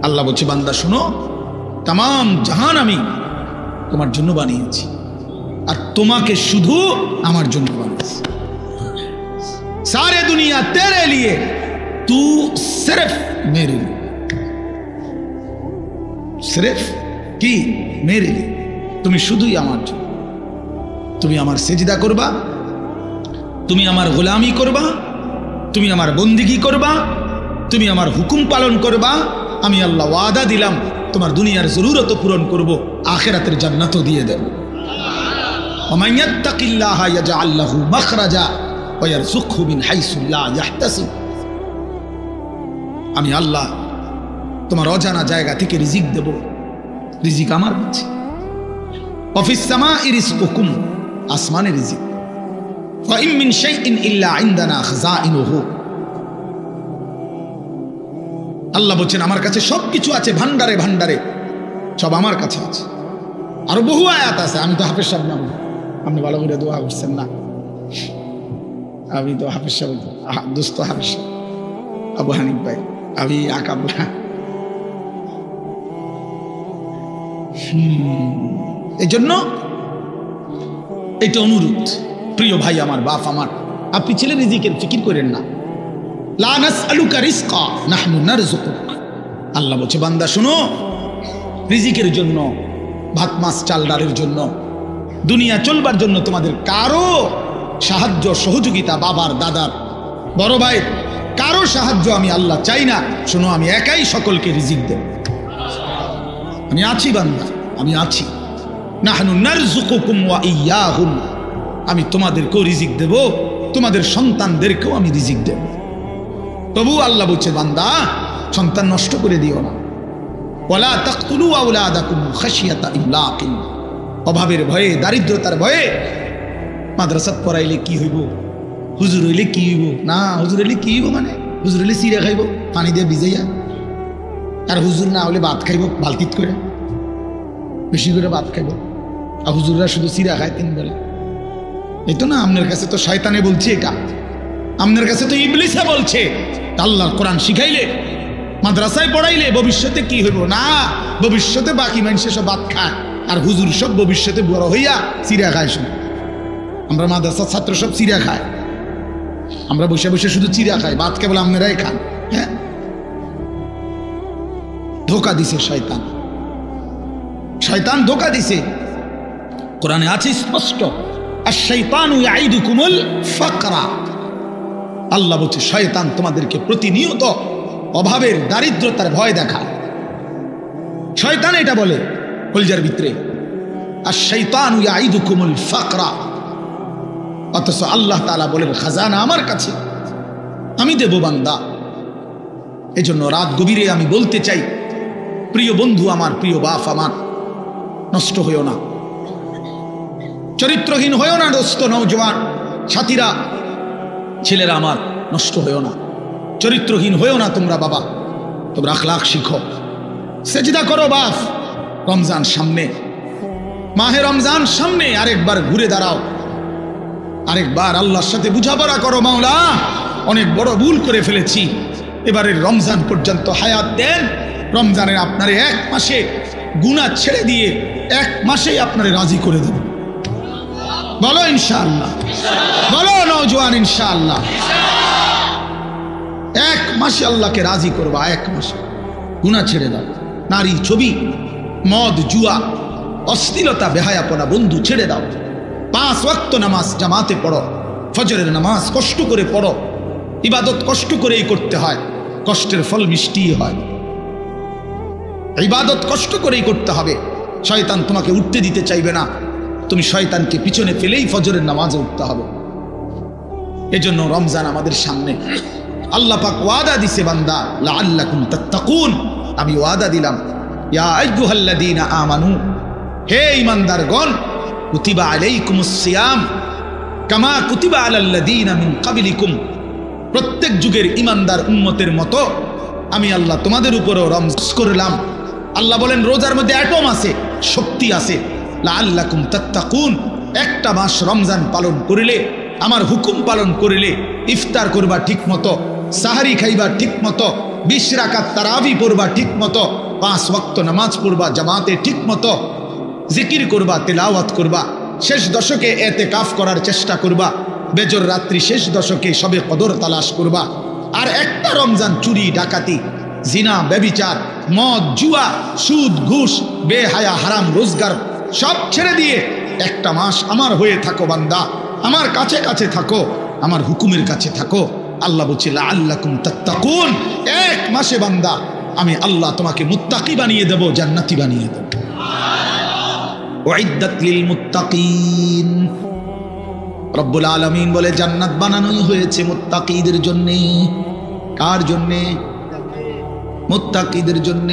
আল্লাহ বলছে, বান্দা শোনো, तमाम জাহান আমি তোমার জন্য বানিয়েছি, আর তোমাকে শুধু আমার জন্য বানিয়েছি। सारे दुनिया तेरे लिए, तू सिर्फ मेरे लिए, सिर्फ কি मेरे लिए, তুমি শুধুই আমার জন্য। তুমি আমার সেজদা করবা, তুমি আমার গোলামি করবা, তুমি আমার বন্দিগি করবা, তুমি আমার হুকুম পালন করবা। আমি আল্লাহ ওয়াদা দিলাম তোমার দুনিয়ার জরুরত পূরণ করব, আখিরাতের জান্নাতও দিয়ে দেব। ওয়া মান ইয়াত্তাকিল্লাহা ইয়াজআল লাহু মাখরাজা ওয়া ইয়ারযুকহু মিন হাইসু লা ইয়াহতাসিব। আমি আল্লাহ তোমার অজানা জায়গা থেকে রিজিক দেব, রিজিক আমার কাছে। ওয়া ফিস সামাই রিজকুকুম, আসমানে রিজিক। ওয়া ইন মিন শাইইন ইল্লা ইনদানা খাযাইনুহু। আল্লাহ বলছেন, আমার কাছে সবকিছু আছে, ভান্ডারে ভান্ডারে সব আমার কাছে আছে। আরো বহু আয়াত আছে, আমি তো হাফেজ সাহেব না, আপনি ভালো করে দোয়া করছেন না, আমি তো হাফেজ সাহেব, দোস্ত হাফেজ সাহেব আবু হানিফ ভাই, আমি আকাবুল্লাহ। এই জন্য এটা অনুরোধ, প্রিয় ভাই আমার, বাপ আমার, আপনি ছেলে রিজিকের ফিকির করেন না। লা নাসআলুকা রিজকা নাহনু নারযুকুক। আল্লাহ বলছে, বান্দা শোনো, রিজিকের জন্য, ভাত মাছ চাল ডালের জন্য, দুনিয়া চলবার জন্য তোমাদের কারো সাহায্য সহযোগিতা, বাবার দাদার বড় ভাই কারো সাহায্য আমি আল্লাহ চাই না। শোনো, আমি একাই সকলকে রিজিক দেব। আমি আছি বান্দা, আমি আছি। নাহনু নারযুকুকুম ওয়া ইয়্যাহুম। আমি তোমাদেরকেও রিজিক দেব, তোমাদের সন্তানদেরকেও আমি রিজিক দেব। তবু আল্লাহ বলছে, বান্দা সন্তান নষ্ট করে দিও না। ওয়ালা তাকতুলু আওলাদাকুম খাশিয়াতা ইমলাকিন। অভাবের ভয়ে, দারিদ্রতার ভয়ে মাদ্রাসাত পড়াইলে কি হইব, হুজুর হইলে কি হইব, না হুজুর হইলে কি হইব, মানে হুজুর হইলে চিড়া খাইব পানি দিয়ে ভিজাইয়া, আর হুজুর না হলে ভাত খাইব বালতিত করে, বেশি করে ভাত খাইব। আর হুজুররা শুধু চিড়া খায় 3 বেলা। এই তো না, আপনার কাছে তো শয়তানে বলছে, এটা আপনার কাছে তো ইবলিসে বলছে। আল্লাহর কোরআন শিখাইলে, মাদ্রাসায় পড়াইলে ভবিষ্যতে কি হইব, না ভবিষ্যতে বাকি মানুষ সব ভাত খায়, আর হুজুর সব ভবিষ্যতে বড় হইয়া চিড়া খায়। শুনে আমরা মাদ্রাসার ছাত্র সব চিড়া খায়, আমরা বসে বসে শুধু চিড়া খাই, ভাত কেবল আপনারাই খান। হ্যাঁ, ধোকা দিছে শয়তান, শয়তান ধোকা দিছে। কোরআনে আছে স্পষ্ট, আশ-শাইতানু ইয়াইদুকুমুল ফাকরা। আল্লাহ বলছে, শয়তান তোমাদেরকে প্রতিনিয়ত অভাবের, দারিদ্রতার ভয় দেখায়। শয়তান এটা বলে কলজার ভিতরে, আশ-শাইতানু ইয়াইদুকুমুল ফাকরা, অথচ আল্লাহ তাআলা বলেন খাজানা আমার কাছে, আমি দেব বান্দা। এজন্য রাত গভীরে আমি বলতে চাই, প্রিয় বন্ধু আমার, প্রিয় বাপ আমার, নষ্ট হইও না, চরিত্রহীন হইও না দোস্ত, নওজোয়ান সাথীরা, ছেলেরা আমার, নষ্ট হইও না, চরিত্রহীন হইও না তোমরা বাবা, তোমরা আখলাক শিখো, সেজদা করো বাপ। রমজান সামনে, মাহে রমজান সামনে, আরেকবার ঘুরে দাঁড়াও, আরেকবার আল্লাহর সাথে বুঝাপড়া করো, মাওলা অনেক বড় ভুল করে ফেলেছি, এবারের রমজান পর্যন্ত হায়াত দেন, রমজানের আপনারে এক মাসে গুনাহ ছেড়ে দিয়ে এক মাসেই আপনারে রাজি করে দেব। বলো ইনশাআল্লাহ, বলো নওজোয়ান ইনশাআল্লাহ। এক মাসে আল্লাহকে রাজি করবা, এক মাসে গুনাহ ছেড়ে দাও, নারী ছবি, মদ, জুয়া, অশ্লীলতা, বেহায়াপনা বন্ধু ছেড়ে দাও, 5 ওয়াক্ত নামাজ জামাতে পড়ো, ফজরের নামাজ কষ্ট করে পড়ো, ইবাদত কষ্ট করেই করতে হয়, কষ্টের ফল মিষ্টি হয়, ইবাদত কষ্ট করেই করতে হবে। শয়তান তোমাকে উঠতে দিতে চাইবে না, তুমি শয়তানকে পিছনে ফেলেই ফজরের নামাজে উঠতে হবে। এজন্য রমজান আমাদের সামনে, আল্লাহ পাক ওয়াদা দিছে বান্দা লাআল্লাকুম তাত্তাকুন, আমি ওয়াদা দিলাম, ইয়া আইয়ুহাল্লাযীনা আমানু, হে ঈমানদারগণ, কুতিবা আলাইকুমুস সিয়াম কামা কুতিবা আলাল্লাযীনা মিন ক্বাবলিকুম, প্রত্যেক যুগের ঈমানদার উম্মতের মতো আমি আল্লাহ তোমাদের উপরও রমজান করলাম। আল্লাহ বলেন রোজার মধ্যে অ্যাটম আছে, শক্তি আছে, লাআল্লাকুম তাত্তাকুন, একটা মাস রমজান পালন করিলে, আমার হুকুম পালন করিলে, ইফতার করবা ঠিক মতো, সাহারি খাইবা ঠিক মতো, 20 রাকাত তারাবি পড়বা ঠিক মতো, 5 ওয়াক্ত নামাজ পড়বা জামাতে ঠিক মতো, জিকির করবা, তেলাওয়াত করবা, শেষ দশকে এতেকাফ করার চেষ্টা করবা, বেজর রাত্রি শেষ দশকে সবে কদর তালাশ করবা। আর একটা রমজান চুরি, ডাকাতি, জিনা, ব্যভিচার, মদ, জুয়া, সুদ, ঘুষ, বেহায়া, হারাম রোজগার সব ছেড়ে দিয়ে একটা মাস আমার হয়ে থাকো বান্দা, আমার কাছে কাছে থাকো, আমার হুকুমের কাছে থাকো। আল্লাহ বলছে লাআল্লাকুম তাত্তাকুন, এক মাসে বান্দা আমি আল্লাহ তোমাকে মুত্তাকি বানিয়ে দেব, জান্নাতি বানিয়ে দেব। উইদ্দাত লিল মুত্তাকিন, রব্বুল আলামিন বলে জান্নাত বানানোই হয়েছে মুত্তাকিদের জন্য। কার জন্য? মুত্তাকিদের জন্য।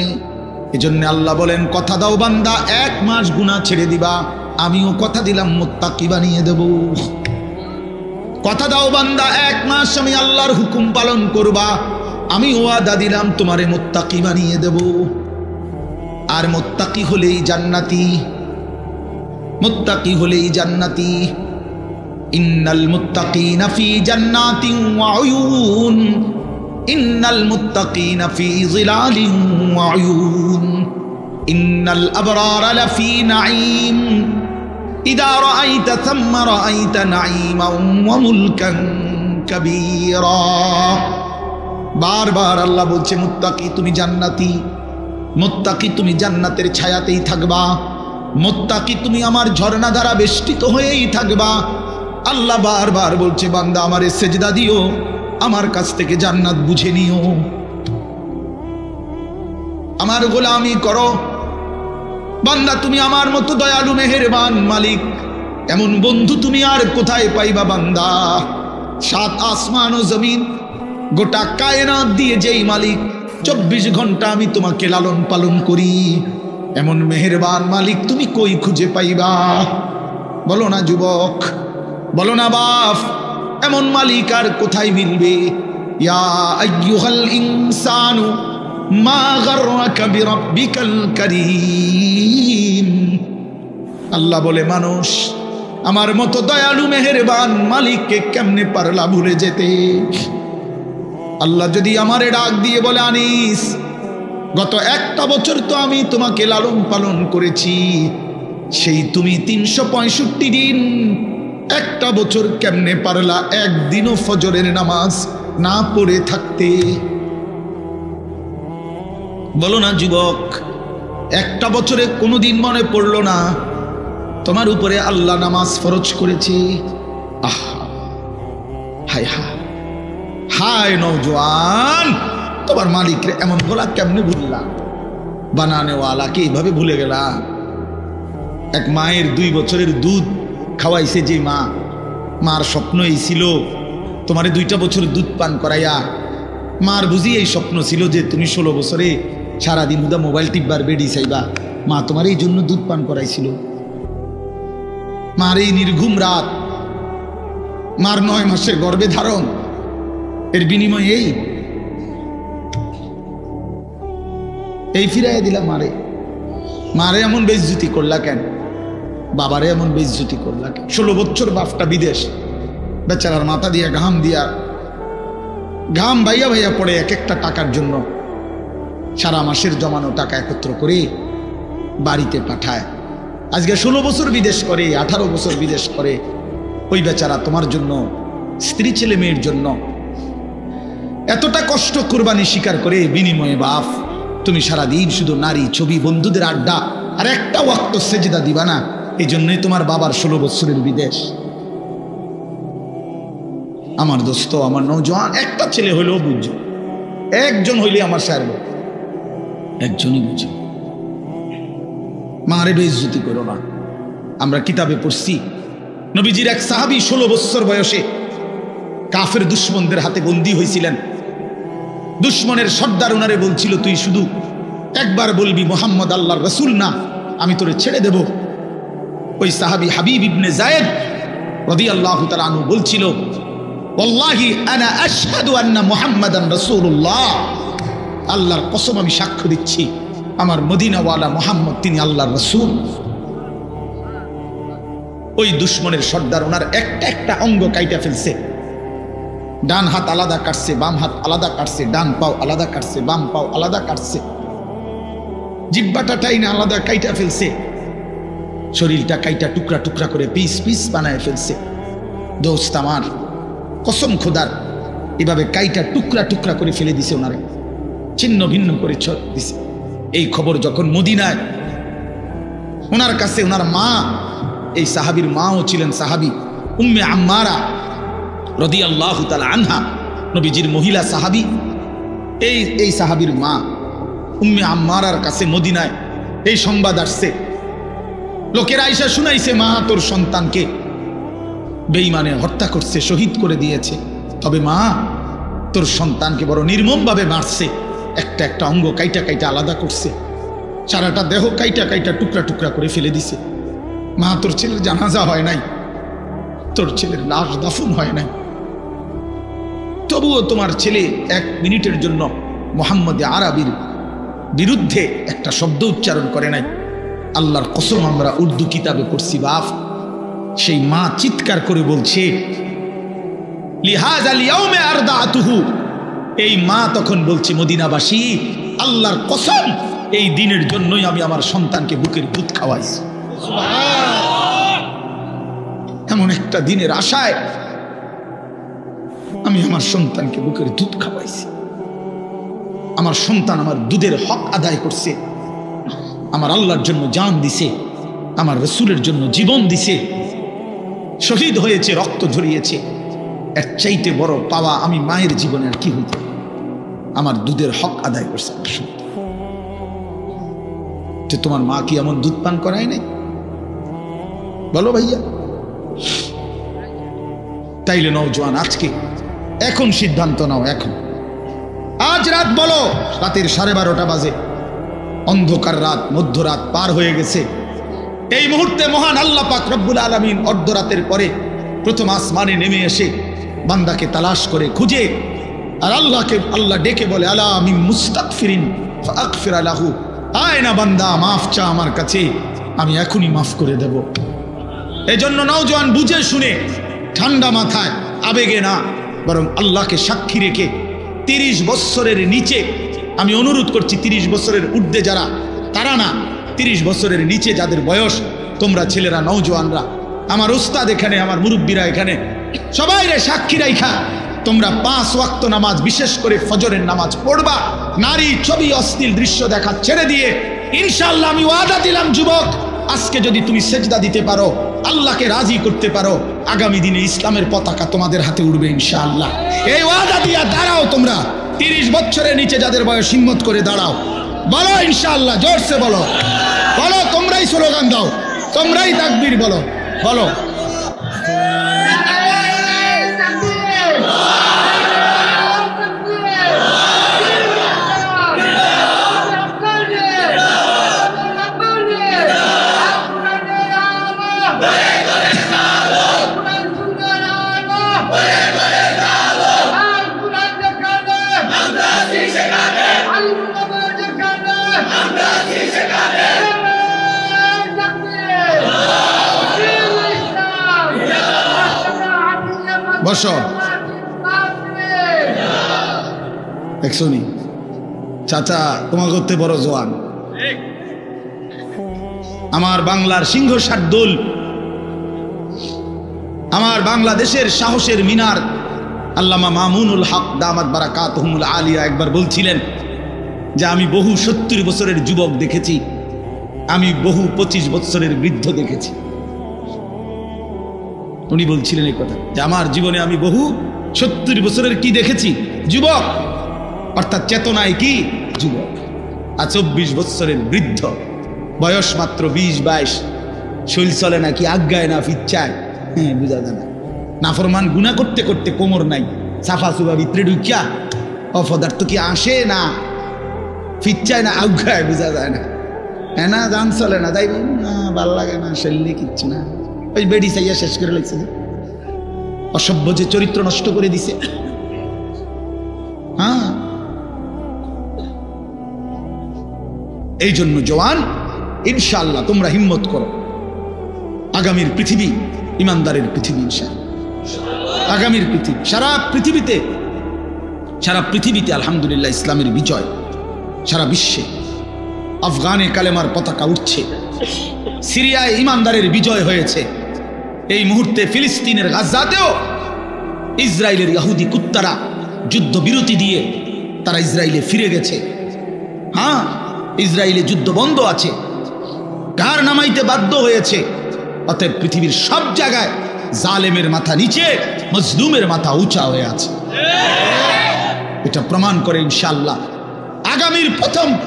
এজন্য আল্লাহ বলেন কথা দাও বান্দা, এক মাস গুনাহ ছেড়ে দিবা, আমিও কথা দিলাম মুত্তাকি বানিয়ে দেব। কথা দাও বান্দা, এক মাস আমি আল্লাহর হুকুম পালন করবা, আমি ওয়াদা দিলাম তোমারে মুত্তাকি বানিয়ে দেব। আর মুত্তাকি হলেই জান্নাতি, মুত্তাকি হলেই জান্নাতি। ইন্নাল মুত্তাকিনা ফি জান্নাতিন ওয়া উয়ুন, ইন্নাল মুত্তাকিনা ফি যিলালিন ওয়া উয়ুন, ইন্নাল আবরারা লাফি নাঈম, ইযা রাআইতা থাম্মা রাআইতা নাঈমান ওয়া মুলকান কাবীরা। বারবার আল্লাহ বলছে মুত্তাকি তুমি জান্নাতি, মুত্তাকি তুমি জান্নাতের ছায়াতেই থাকবা, মুত্তাকি তুমি আমার ঝর্ণা দ্বারা বেষ্টিত হয়েই থাকবা। আল্লাহ বারবার বলছে বান্দা আমারে সেজদা দিও, আমার কাছ থেকে জান্নাত বুঝে নিও, আমার গোলামি করো। বান্দা তুমি আমার মতো দয়ালু মেহেরবান মালিক, এমন বন্ধু তুমি আর কোথায় পাইবা বান্দা? 7 আসমান ও জমিন, গোটা কায়নাত দিয়ে যেই মালিক, 24 ঘন্টা আমি তোমাকে লালন পালন করি, এমন মেহেরবান মালিক তুমি কই খুঁজে পাইবা? বলো না যুবক, বলো না বাপ, এমন মালিক আর কোথায় মিলবে? ইয়া আইয়ুহাল ইনসানু মা গাররাকা বিরাব্বিকাল কারীম। আল্লাহ বলে মানুষ আমার মতো দয়ালু মেহেরবান মালিককে কেমনে পারলা ভুলে যেতে? আল্লাহ যদি আমারে ডাক দিয়ে বলে আনিস, গত একটা বছর তো আমি তোমাকে লালন পালন করেছি, সেই তুমি 365 দিন, একটা বছর কেমনে পারলা একদিনও ফজরের নামাজ না পড়ে থাকতে? বলো না যুবক, একটা বছরে কোনোদিন মনে পড়লো না তোমার উপরে আল্লাহ নামাজ ফরজ করেছে? আহা, হায় হায় হায় নওজোয়ান, তোমার মালিকরে এমন বলা কেমনে ভুললা? বানানেওয়ালাকে এইভাবে ভুলে গেলা? এক মায়ের 2 বছরের দুধ খাওয়াইছে যে মা, মার স্বপ্ন এই ছিল তোমারে 2টা বছর দুধ পান করাইয়া, মার বুঝি এই স্বপ্ন ছিল যে তুমি 16 বছরে সারাদিন হুদা মোবাইল টিপবার বেডি চাইবা, মা তোমার এই জন্য দুধ পান করাইছিল। মার এই নির্ঘুম রাত, মার 9 মাসের গর্ভে ধারণ, এর বিনিময়ে এই ফিরাইয়া দিলা মারে। মারে এমন বেইজ্জতি করলা কেন? বাবারে এমন বেইজ্জতি করলা কেন? 16 বছর বাপটা বিদেশ, বেচারার মাথা দিয়া ঘাম ভাইয়া ভাইয়া পড়ে এক একটা টাকার জন্য সারা মাসের জমানো টাকা একত্র করে বাড়িতে পাঠায়। আজকে 16 বছর বিদেশ করে, 18 বছর বিদেশ করে ওই বেচারা তোমার জন্য, স্ত্রী ছেলে মেয়ের জন্য এতটা কষ্ট কুরবানি স্বীকার করে, বিনিময়ে বাপ তুমি সারাদিন শুধু নারী ছবি, বন্ধুদের আড্ডা, আর একটা ওয়াক্ত সেজদা দিবা না। এই জন্যই তোমার বাবার 16 বছরের বিদেশ। আমার দোস্ত, আমার নওজোয়ান, একটা ছেলে হইলেও বুঝছো, একজন হইলে আমার স্যার, একজনই বুঝো। মারে বেইজ্জতি করো না। আমরা কিতাবে পড়ছি নবীজির এক সাহাবী 16 বছর বয়সে কাফের দুশমনদের হাতে বন্দী হয়েছিলেন। দুশমনের সর্দার ওনারে বলছিল, তুই শুধু একবার বলবি মুহাম্মদ আল্লাহর রাসূল না, আমি তোরে ছেড়ে দেব। ওই সাহাবী হাবিব ইবনে যায়েদ রাদিয়াল্লাহু তাআলা আনহু বলছিল, ওয়াল্লাহি আনা আশহাদু আন্না মুহাম্মাদান রাসূলুল্লাহ, আল্লাহর কসম আমি সাক্ষ্য দিচ্ছি আমার মদিনাওয়ালা মুহাম্মদ তিনি আল্লাহর রাসূল। ওই দুশমনের সর্দার ওনার একটা অঙ্গ কাইটা ফেলছে। ডান হাত আলাদা কাটছে, বাম হাত আলাদা কাটছে, ডান পাও আলাদা কাটছে, বাম পাও আলাদা কাটছে, জিহ্বাটা টাইনা আলাদা কাইটা ফেলছে, শরীরটা কাইটা টুকরা টুকরা করে পিস পিস বানায় ফেলছে। দোস্ত আমার, কসম খোদার, এভাবে কাইটা টুকরা টুকরা করে ফেলে দিছে, ওনারে ছিন্ন ভিন্ন করে দিছে। এই খবর যখন মদিনায় ওনার কাছে, ওনার মা, এই সাহাবীর মাও ছিলেন সাহাবী উম্মে আম্মারা রাদিয়াল্লাহু তাআলা আনহা, নবীজির মহিলা সাহাবী, এই সাহাবীর মা উম্মে আম্মারার কাছে মদিনায় এই সংবাদ আসছে। লোকেরা আইসা শুনাইছে, মা তোর সন্তানকে বেঈমানে হত্যা করছে, শহীদ করে দিয়েছে। তবে মা তোর সন্তানকে বড় নির্মমভাবে মারছে, একটা অঙ্গ কাইটা কাইটা আলাদা করছে, সারাটা দেহ কাইটা কাইটা টুকরা টুকরা করে ফেলে দিছে। মা তোর ছেলের জানাজা হয় নাই, তোর ছেলের লাশ দাফন হয় নাই, তবুও তোমার ছেলে 1 মিনিটের জন্য মুহাম্মদ আরবির বিরুদ্ধে একটা শব্দ উচ্চারণ করে নাই। আল্লাহর কসম, আমরা উর্দু কিতাবে পড়ছি বাপ, সেই মা চিৎকার করে বলছে, লিহাযাল ইয়াউমে আরদাতুহু, এই মা তখন বলছে, মদিনাবাসী, আল্লাহর কসম, এই দিনের জন্যই আমি আমার সন্তানকে বুকের দুধ খাওয়াইছি। এমন একটা দিনের আশায় আমি আমার সন্তানকে বুকের দুধ খাওয়াইছি। আমার সন্তান আমার দুধের হক আদায় করছে, আমার আল্লাহর জন্য জান দিছে, আমার রাসূলের জন্য জীবন দিছে, শহীদ হয়েছে, রক্ত ঝরিয়েছে। এর চাইতে বড় পাওয়া আমি মায়ের জীবনে আর কি হইতে? আমার দুধের হক আদায় করছে আমার সন্তান। যে তোমার মা কি এমন দুধ পান করায় নাই? বলো ভাইয়া। তাইলে নওজোয়ান, আজকে এখন সিদ্ধান্ত নাও, এখন আজ রাত বলো, রাতের 12:30 বাজে, অন্ধকার রাত, মধ্যরাত পার হয়ে গেছে। এই মুহূর্তে মহান আল্লাহ পাক রব্বুল আলামিন অর্ধরাতের পরে প্রথম আসমানে নেমে এসে বান্দাকে তালাশ করে খুঁজে, আর আল্লাহ ডেকে বলে, আলা আমি মুস্তাগফিরিন ফাগফির লাহু, আয় না বান্দা, মাফ চা আমার কাছে, আমি এখনই মাফ করে দেব। এজন্য নওজোয়ান বুঝে শুনে, ঠান্ডা মাথায়, আবেগে না, বরং আল্লাহকে সাক্ষী রেখে 30 বছরের নিচে, আমি অনুরোধ করছি 30 বছরের ঊর্ধ্বে যারা, তারা না, 30 বছরের নিচে যাদের বয়স, তোমরা ছেলেরা, নওজোয়ানরা, আমার উস্তাদ এখানে, আমার মুরব্বীরা এখানে, সবাই রে সাক্ষী রাইখা তোমরা 5 ওয়াক্ত নামাজ, বিশেষ করে ফজরের নামাজ পড়বা। নারী ছবি, অশ্লীল দৃশ্য দেখা ছেড়ে দিয়ে, ইনশাআল্লাহ আমি ওয়াদা দিলাম যুবক, আজকে যদি তুমি সেজদা দিতে পারো, আল্লাহকে রাজি করতে পারো, আগামী দিনে ইসলামের পতাকা তোমাদের হাতে উঠবে ইনশাআল্লাহ। এই ওয়াদা দিয়া দাঁড়াও তোমরা, 30 বছরের নিচে যাদের বয়স, হিম্মত করে দাঁড়াও, বলো ইনশাআল্লাহ, জোরসে বলো, বলো, তোমরাই স্লোগান দাও, তোমরাই তাকবীর বলো, বলো। বসো। দেখছো নি চাচা, তোমার করতে বড় জোয়ান। আমার বাংলার সিংহ শার্দুল, আমার বাংলাদেশের সাহসের মিনার আল্লামা মামুনুল হক দামাত বারাকাতুহুল আলিয়া একবার বলছিলেন যে আমি বহু 70 বছরের যুবক দেখেছি, আমি বহু 25 বছরের বৃদ্ধ দেখেছি। উনি বলছিলেন এই কথা যে আমার জীবনে আমি বহু 70 বছরের কি দেখেছি, যুবক, অর্থাৎ চেতনায় কি যুবক, আর 24 বছরের বৃদ্ধ, বয়স মাত্র 20-22, শরীর চলে না কি আজ্ঞায় না ফিচ্ছায়, হ্যাঁ বুঝা যায় না, নাফরমান গুনাহ করতে করতে কোমর নাই, সাফা সুবা ভিতরে ঢুকিয়া অপদার্থ কি আসে না, ফিচ্ছায় না আজ্ঞায়, বুঝা যায় না, হ্যাঁ না জান চলে না, তাই না ভাল লাগে না, শরীরে কিচ্ছু না, ওই বেডি চাইয়া শেষ করে লাগছে, অসভ্য যে চরিত্র নষ্ট করে দিছে। হ্যাঁ, এই জন্য জওয়ান, ইনশাআল্লাহ তোমরা হিম্মত করো, আগামীর পৃথিবী ইমানদারের পৃথিবী, ইনশাআল্লাহ আগামীর পৃথিবী, সারা পৃথিবীতে আলহামদুলিল্লাহ ইসলামের বিজয়, সারা বিশ্বে আফগানে কালেমার পতাকা উঠছে, সিরিয়ায় ইমানদারের বিজয় হয়েছে, এই মুহূর্তে ফিলিস্তিনের গাজাতেও ইসরায়েলের ইহুদি কুত্তারা যুদ্ধ বিরতি দিয়ে তারা ইসরায়েলে ফিরে গেছে। হ্যাঁ, ইসরায়েলে যুদ্ধ বন্ধ আছে, ঘাড় নামাইতে বাধ্য হয়েছে। অতএব পৃথিবীর সব জায়গায় জালেমের মাথা নিচে, মজলুমের মাথা উঁচা হয়ে আছে। এটা প্রমাণ করে ইনশাআল্লাহ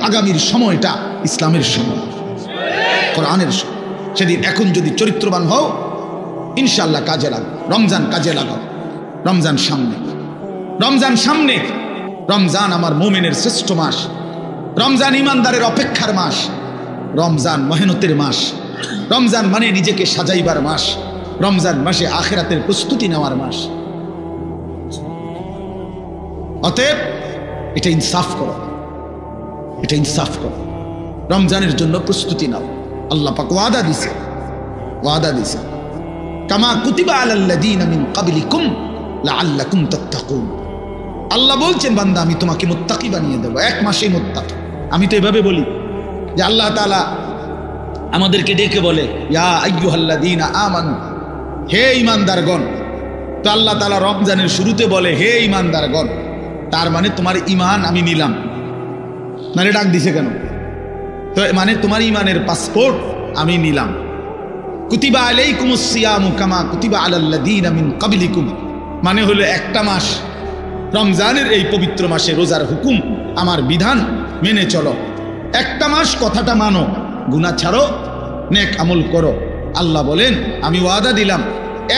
আগামীর সময়টা ইসলামের সময়, কোরআনের সময়। সেদিন এখন যদি চরিত্রবান হও, ইনশাআল্লাহ কাজে লাগাও, রমজান কাজে লাগাও, রমজান সামনে, রমজান আমার মুমিনের শ্রেষ্ঠ মাস, রমজান ইমানদারের অপেক্ষার মাস, রমজান মেহনতের মাস, রমজান মানে নিজেকে সাজাইবার মাস, রমজান মাসে আখিরাতের প্রস্তুতি নেওয়ার মাস। অতএব এটা ইনসাফ করো, রমজানের জন্য প্রস্তুতি নাও। আল্লাহ পাক ওয়াদা দিছে কামা কুতিবা আলাল্লাযীনা মিন ক্বাবলিকুম লাআল্লাকুম তাত্তাকুন। আল্লাহ বলছেন বান্দা আমি তোমাকে মুত্তাকি বানিয়ে দেব, 1 মাসেই মুত্তাকি। আমি তো এভাবে বলি যে আল্লাহ তাআলা আমাদেরকে ডেকে বলে ইয়া আইয়ুহাল্লাযীনা আমানু, হে ঈমানদারগণ। তো আল্লাহ তাআলা রমজানের শুরুতে বলে হে ঈমানদারগণ, তার মানে তোমার ঈমান আমি নিলাম, মানে ডাক দিছে কেন? তো মানে তোমার ঈমানের পাসপোর্ট আমি নিলাম। কুতিবা আলাইকুমুস সিয়ামু কামা কুতিবা আলাল্লাযীনা মিন ক্বাবলিকুম, মানে হলো একটা মাস, রমজানের এই পবিত্র মাসে রোজার হুকুম, আমার বিধান মেনে চলো। একটা মাস কথাটা মানো, গুনাহ ছাড়ো, নেক আমল করো। আল্লাহ বলেন আমি ওয়াদা দিলাম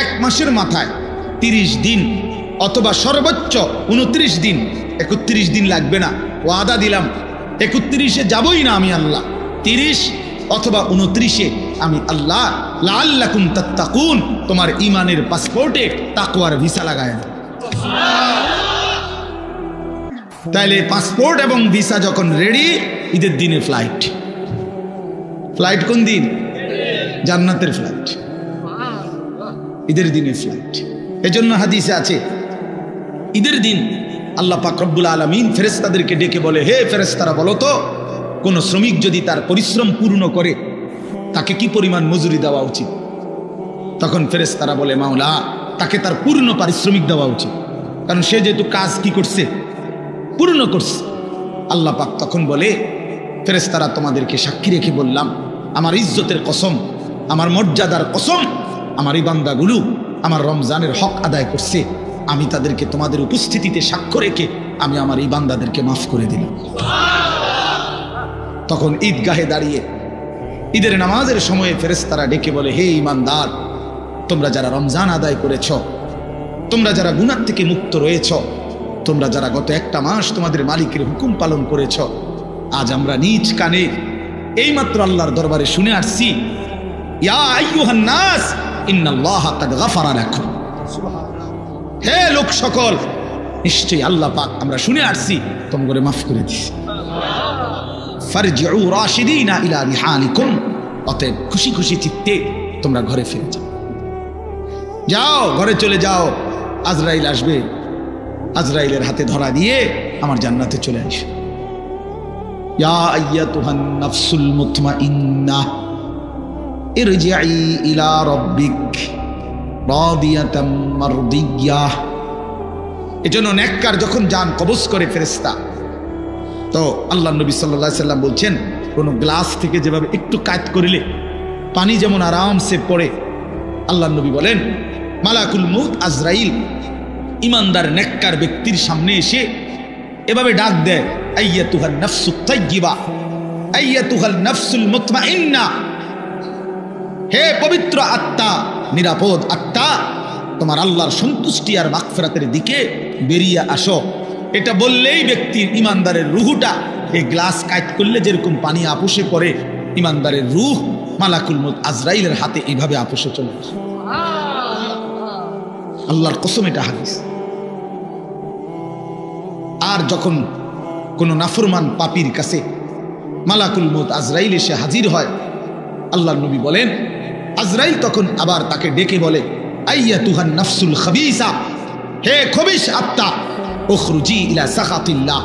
1 মাসের মাথায় 30 দিন অথবা সর্বোচ্চ 29 দিন, 31 দিন লাগবে না, ওয়াদা দিলাম 31-এ যাবই না আমি আল্লাহ, 30 অথবা 29-এ আমি আল্লাহ লাআল্লাকুম তাত্তাকুন, তোমার ঈমানের পাসপোর্টে তাকওয়ার ভিসা লাগায়। তাইলে পাসপোর্ট এবং ভিসা যখন রেডি, ঈদের দিনে ফ্লাইট কোন দিন? জান্নাতের ফ্লাইট, ঈদের দিনে ফ্লাইট। এজন্য হাদিসে আছে ঈদের দিন আল্লাহ পাক রব্বুল আলামিন ফেরেশতাদেরকে ডেকে বলে হে ফেরেশতারা বলো তো, কোন শ্রমিক যদি তার পরিশ্রম পূর্ণ করে তাকে কি পরিমাণ মজুরি দেওয়া উচিত? তখন ফেরেশতারা বলে মাওলা, তাকে তার পূর্ণ পারিশ্রমিক দেওয়া উচিত, কারণ সে যেহেতু কাজ কি করছে, পূর্ণ করছে। আল্লাহ পাক তখন বলে ফেরেশতারা তোমাদেরকে সাক্ষী রেখে বললাম, আমার ইজ্জতের কসম, আমার মর্যাদার কসম, আমার এই বান্দাগুলো আমার রমজানের হক আদায় করছে, আমি তাদেরকে তোমাদের উপস্থিতিতে সাক্ষ্য রেখে আমি আমার এই বান্দাদেরকে মাফ করে দিলাম। তখন ঈদগাহে দাঁড়িয়ে ঈদের নামাজের সময়ে ফেরেশতারা ডেকে বলে, হে ঈমানদার, তোমরা যারা রমজান আদায় করেছ, তোমরা যারা গুনাহ থেকে মুক্ত রয়েছ, তোমরা যারা গত একটা মাস তোমাদের মালিকের হুকুম পালন করেছ, আজ আমরা নিজ কানে এইমাত্র আল্লাহর দরবারে শুনে আসছি, ইয়া আইয়ুহান নাস ইন্নাল্লাহা কাদ গাফারা লাকুম। হে লোক সকল, নিশ্চয়ই আল্লাহ পাক আমরা শুনে আসছি তোমাদের মাফ করে দিয়েছে। ফারজিউ রাশিদিনা ইলা রিহালিকুম, অতএব খুশি খুশি চিত্তে তোমরা ঘরে ফিরে যাও। যাও, ঘরে চলে যাও। আজরাইল আসবে, আজরাইলের হাতে ধরা দিয়ে আমার জান্নাতে চলে আসো। ইয়া আইয়াতুহান নাফসুল মুতমাইন্নাহ ইরজিই ইলা রাব্বিক রাদিয়াতাম মারদিয়াহ। এজন্য নেককার যখন জান কবজ করে ফেরেশতা, তো আল্লাহ নবী সাল্লাল্লাহু আলাইহি সাল্লাম বলছেন, কোন গ্লাস থেকে যেভাবে একটু কাট করিলে পানি যেমন আরামসে পড়ে, আল্লাহ নবী বলেন মালাকুল মউত আজরাইল ইমানদার নেককার ব্যক্তির সামনে এসে এভাবে ডাক দেয়, আইয়াতুহান নাফসুত তাইয়্যিবা আইয়াতুহাল নাফসুল মুতমাইন্নাহ, হে পবিত্র আত্মা, নিরাপদ আত্মা, তোমার আল্লাহর সন্তুষ্টি আর মাগফিরাতের দিকে বেরিয়ে আসো। এটা বললেই ব্যক্তির ইমানদারের রুহটা এই গ্লাস কাট করলে যেরকম পানি আপুসে পড়ে, ইমানদারের রুহ মালাকুল মউত আজরাইলের হাতে এইভাবে আপুসে চলে আসে। আল্লাহর কসম, এটা হাদিস। আর যখন কোন নাফরমান পাপীর কাছে মালাকুল মউত আজরাইল এসে হাজির হয়, আল্লাহর নবী বলেন আজরাইল তখন আবার তাকে ডেকে বলে, আইয়াতুহান নাফসুল খাবিসা, হে খবিশ আত্মা, উখরুজি ইলা সাখাতিল্লাহ,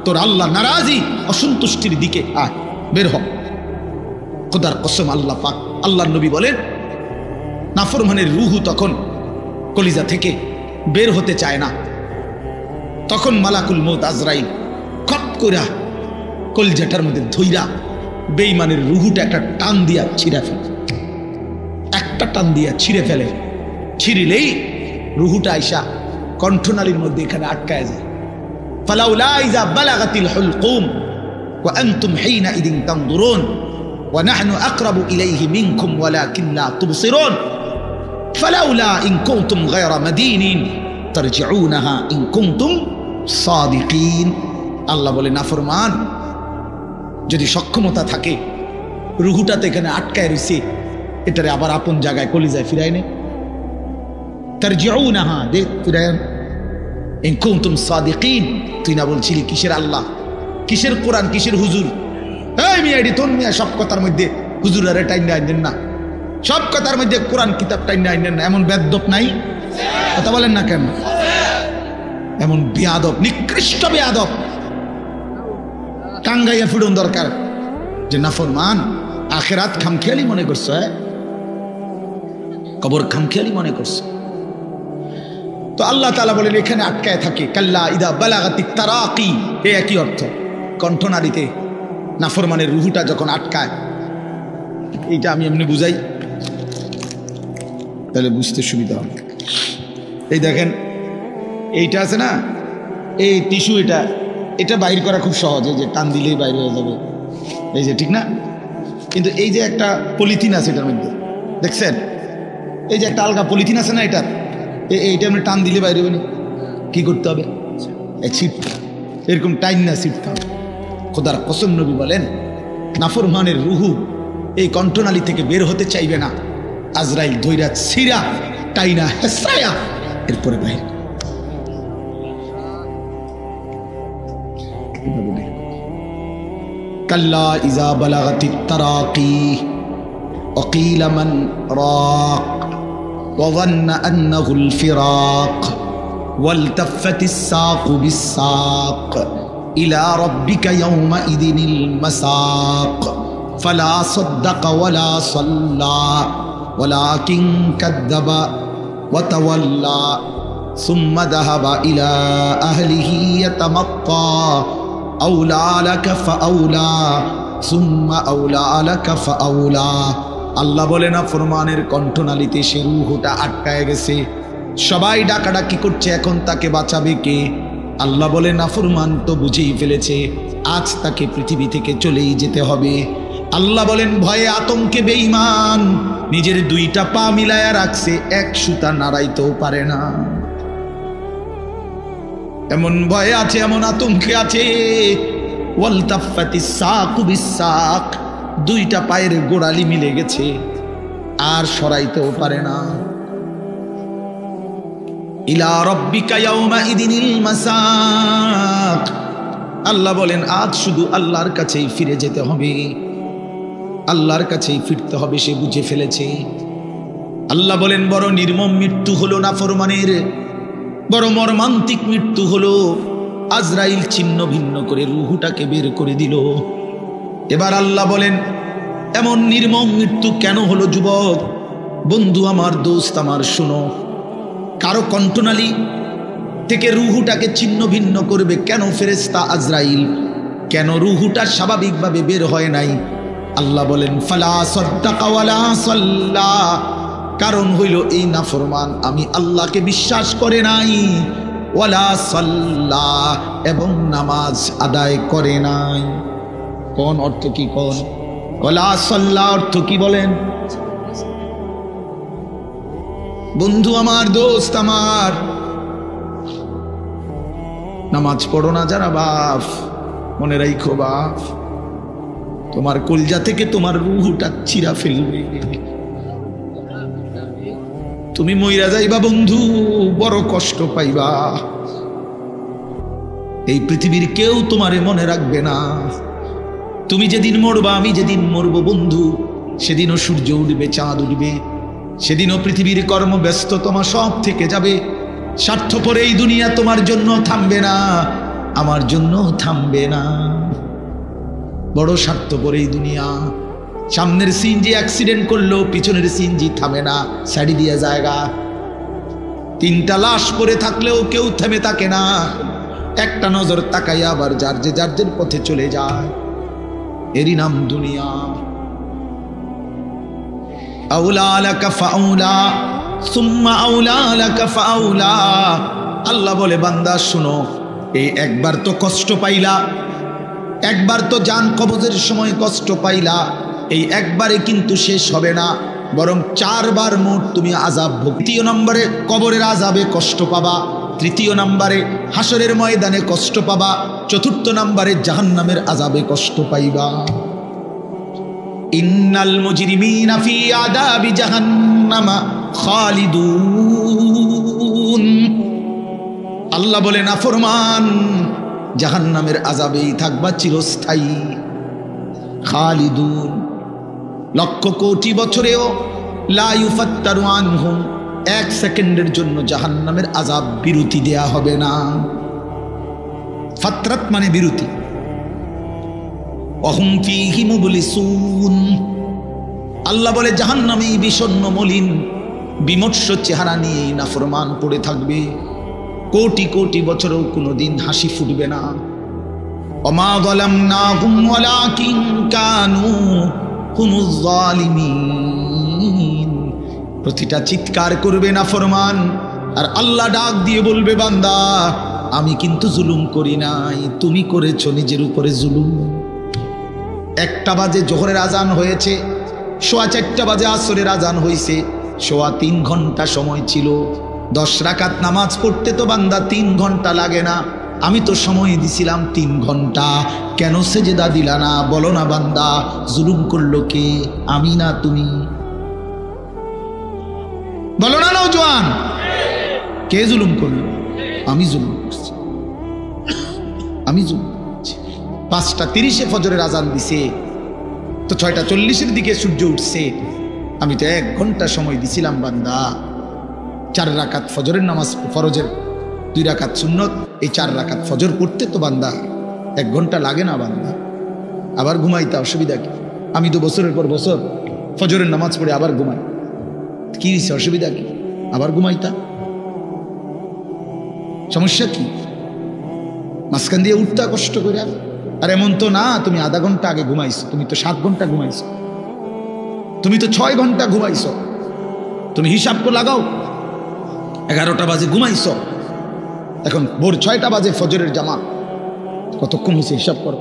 তোর আল্লাহ নারাজি অসন্তুষ্টির দিকে আয়, বের হ। খোদার কসম, আল্লাহ পাক, আল্লাহর নবী বলেন নাফরমানের রূহ তখন কলিজা থেকে বের হতে চায় না। তখন মালাকুল মউত আজরাইল খট কইরা কলিজাটার মধ্যে ধইরা বেঈমানের রূহটা একটা টান দিয়া ছিঁড়ে ফেলে, একটা টান দিয়া ছিঁড়ে ফেলে। ছিঁড়িলেই রূহটা আইসা কণ্ঠনালীর মধ্যে এখানে আটকায় যায়। ফালাউলা ইযা বালাগাতিল হুলকুম ওয়া আনতুম হিনা ইদিন তানদুরুন ওয়া নাহনু আকরাবু ইলাইহি মিনকুম ওয়ালাকিন লা তুবসিরুন ফালাউলা ইন কুনতুম গায়রা মাদিনিন তারজিউনাহা ইন কুনতুম সাদিকিন। আল্লাহ বলে, নাফরমান যদি সক্ষমতা থাকে, রুহুটা তো এখানে আটকায় রয়েছে, এটারে আবার আপন জায়গায় কলিজায় ফিরায় নে, তারজিউনাহা, দে ফিরায়। ইন কুনতুম সাদিকিন, তুই না বলছিলি কিসের আল্লাহ, কিসের কোরআন, কিসের হুজুর? এই মিয়া, এডি তোর মিয়া সব কথার মধ্যে হুজুর আরে টাইম আইনেন না, সব কথার মধ্যে কোরআন কিতাব টাইম আইনেন না, এমন বেয়াদব নাই? কথা বলেন না কেন? এমন বেয়াদব, নিকৃষ্ট বেয়াদব টাঙ্গাইয়া ফিরুন দরকার। যে নাফরমান, আখিরাত খামখেয়ালি মনে করছো, কবর খামখেয়ালি মনে করছো। তো আল্লাহ তাআলা বলেন এখানে আটকায় থাকে, কাল্লা ইদা বালাগাতিত তারাকি, এ একই অর্থ। কণ্ঠনালীতে নাফরমানের রুহুটা যখন আটকায়, এইটা আমি এমনি বুঝাই তাহলে বুঝতে সুবিধা হবে। এই দেখেন, এইটা আছে না, এই টিস্যু, এটা বাইর করা খুব সহজ, এই যে টান দিলেই বাইরে হয়ে যাবে, এই যে, ঠিক না? কিন্তু এই যে একটা পলিথিন আছে এটার মধ্যে, দেখছেন? এই যে একটা আলগা পলিথিন আছে না, এইটা আপনি টান দিলে বাইরে হবে না, কি করতে হবে? ছিটতে, এরকম টাইম না ছিটতে হবে। খোদার কসম, নবী বলেন নাফরমানের রুহু এই কণ্ঠনালী থেকে বের হতে চাইবে না, আজরাইল ধইরা ছিঁড়া টাইনা হেসায়া এরপরে বাইরে। কাল্লা ইজা বালাগাতিত তারাকি ওয়াকিলা মান রাক ওয়া যান্না আন্নাহুল ফিরাক ওয়ালতাফাতিস সাকু বিস-সাক ইলা রাব্বিকা ইয়াওমাইযিনিল মাসাক ফালা সাদ্দাকা ওয়ালা সাল্লা ওয়ালাকিন কাযযাবা ওয়া তাওয়াল্লা সুম্মা যাহাবা ইলা আহলিহি ইয়াতামাত্তা আউলা লাকা ফাআউলা সুম্মা আউলা লাকা ফাআউলা। আল্লাহ বলে নাফরমানের কণ্ঠনালীতে সে রূহটা আটকায় গেছে, সবাই ডাকাডাকি করছে, এখন তাকে বাঁচাবে কে? আল্লাহ বলে নাফরমান তো বুঝেই ফেলেছে, আজ তাকে পৃথিবী থেকে চলেই যেতে হবে। আল্লাহ বলেন ভয়ে আতঙ্কে বেঈমান নিজের দুইটা পা মিলায়া রাখছে, এক সুতা নাড়াইতেও পারে না। এমন ভয়ে আছে, এমন আতঙ্কে আছে। ওয়ালতাফাতিস সাকু বিসাক, দুইটা পায়ের গোড়ালি মিলে গেছে, আর সরাইতেও পারে না। ইলা রাব্বিকা ইয়াউমা ইদিনিল মাসাক, আল্লাহ বলেন আজ শুধু আল্লাহর কাছেই ফিরে যেতে হবে, আল্লাহর কাছেই ফিরতে হবে, সে বুঝে ফেলেছে। আল্লাহ বলেন বড় নির্মম মৃত্যু হলো নাফরমানের, বড় মর্মান্তিক মৃত্যু হলো। আজরাইল ছিন্ন ভিন্ন করে রুহুটাকে বের করে দিল। এবার আল্লাহ বলেন এমন নির্মম মৃত্যু কেন হলো যুবক? বন্ধু আমার, দোস্ত আমার, শোনো, কারো কণ্ঠনালী থেকে রুহুটাকে ছিন্ন ভিন্ন করবে কেন ফেরেশতা আজরাইল? কেন রুহুটা স্বাভাবিকভাবে বের হয় নাই? আল্লাহ বলেন ফালা সাদ্দাকা ওয়ালা সাল্লা, কারণ হইল এই নাফরমান আমি আল্লাহকে বিশ্বাস করে নাই, ওয়ালা সাল্লা, এবং নামাজ আদায় করে নাই। কোন অর্থ কি? কোন ওয়ালা সাল্লা অর্থ কি বলেন বন্ধু আমার, দোস্ত আমার? নামাজ পড়ো না যারা বাপ, মনে রাখো বাপ, তোমার কলজা থেকে তোমার রুহুটা চিরা ফেলবে, তুমি মইরা যাইবা বন্ধু, বড় কষ্ট পাইবা। এই পৃথিবীর কেউ তোমারে মনে রাখবে না। তুমি যেদিন মরবা, আমি যেদিন মরবো বন্ধু, সেদিনও সূর্য উঠবে, চাঁদ উঠবে, সেদিনও পৃথিবীর কর্মব্যস্ততা সব থেকে যাবে। স্বার্থপর এই দুনিয়া তোমার জন্য থামবে না, আমার জন্য থামবে না। বড় স্বার্থপর এই দুনিয়া। সামনের সিএনজি অ্যাক্সিডেন্ট করলো, পিছনের সিএনজি থামে না, সাইডি দিয়া জায়গা। তিনটা লাশ পড়ে থাকলেও কেউ থেমে থাকে না, একটা নজর তাকাইয়া আবার যার যে পথে চলে যায়। এরই নাম দুনিয়া। আউলা লাকা ফাউলা সুম্মা আউলা লাকা ফাউলা। আল্লাহ বলে বান্দা শুনো, এই একবার তো কষ্ট পাইলা, একবার তো জান কবজের সময় কষ্ট পাইলা, এই একবারে কিন্তু শেষ হবে না, বরং 4 বার মোট তুমি আযাব ভোগ। 3 নম্বরে কবরের আযাবে কষ্ট পাবা, 3 নম্বরে হাসরের ময়দানে কষ্ট পাবা, 4 নম্বরে জাহান্নামের আযাবে কষ্ট পাইবা। ইন্নাল মুজরিমিনা ফি আযাবি জাহান্নামা খালিদুন। আল্লাহ বলে নাফরমান জাহান্নামের আযাবেই থাকবা চিরস্থায়ী। খালিদুন, লক্ষ কোটি বছরেও লা ইউফাত্তারু আনহুম, 1 সেকেন্ডের জন্য জাহান্নামের আযাব বিরতি দেয়া হবে না। ফাতরাত মানে বিরতি। ওয়াহুম ফীহি মুবলিসুন। আল্লাহ বলে জাহান্নামে বিষণ্ণ মলিন বিমর্ষ চেহারা নিয়ে নাফরমান পড়ে থাকবে, কোটি কোটি বছরেও কোনোদিন হাসি ফুটবে না। ওমা যালামনাহুম ওয়ালাকিন কানু হুমুজ জালিমিন। প্রতিটা চিৎকার করবে নাফরমান, আর আল্লাহ ডাক দিয়ে বলবে বান্দা আমি কিন্তু জুলুম করি নাই, তুমি করেছো নিজের উপরে জুলুম। 1টা বাজে জোহরের আজান হয়েছে, 4:15 বাজে আসরের আজান হয়েছে, 3.25 ঘন্টা সময় ছিল। 10 রাকাত নামাজ পড়তে তো বান্দা 3 ঘন্টা লাগে না, আমি তো সময় দিছিলাম 3 ঘন্টা, কেন সেজদা দিলা না? বলো না বান্দা, জুলুম করলো কে? আমি না তুমি? বলো না নওজোয়ান, কে জুলুম করলো? আমি জুলুম করছি, আমি জুলুম করছি। 5:30 ফজরের আজান দিছে, তো 6:40 দিকে সূর্য উঠছে, আমি তো 1 ঘন্টা সময় দিছিলাম বান্দা। 4 রাকাত ফজরের নামাজ, ফরজের 2 রাকাত সুন্নত, এই 4 রাকাত ফজর পড়তে তো বান্দা 1 ঘন্টা লাগে না বান্দা। আবার ঘুমাইতা, অসুবিধা কি? আমি তো বছরের পর বছর ফজরের নামাজ পড়ে আবার ঘুমাই, কি হয়েছে? অসুবিধা কি? আবার ঘুমাইতা, সমস্যা কি? মাঝখান দিয়ে উঠতা কষ্ট করে। আর এমন তো না তুমি আধা ঘন্টা আগে ঘুমাইছো, তুমি তো 7 ঘন্টা ঘুমাইছো, তুমি তো 6 ঘন্টা ঘুমাইছো। তুমি হিসাব করে লাগাও, 11টা বাজে ঘুমাইছো, এখন ভোর 6টা বাজে ফজরের জামাত, কতক্ষণ হয়েছে হিসাব করো।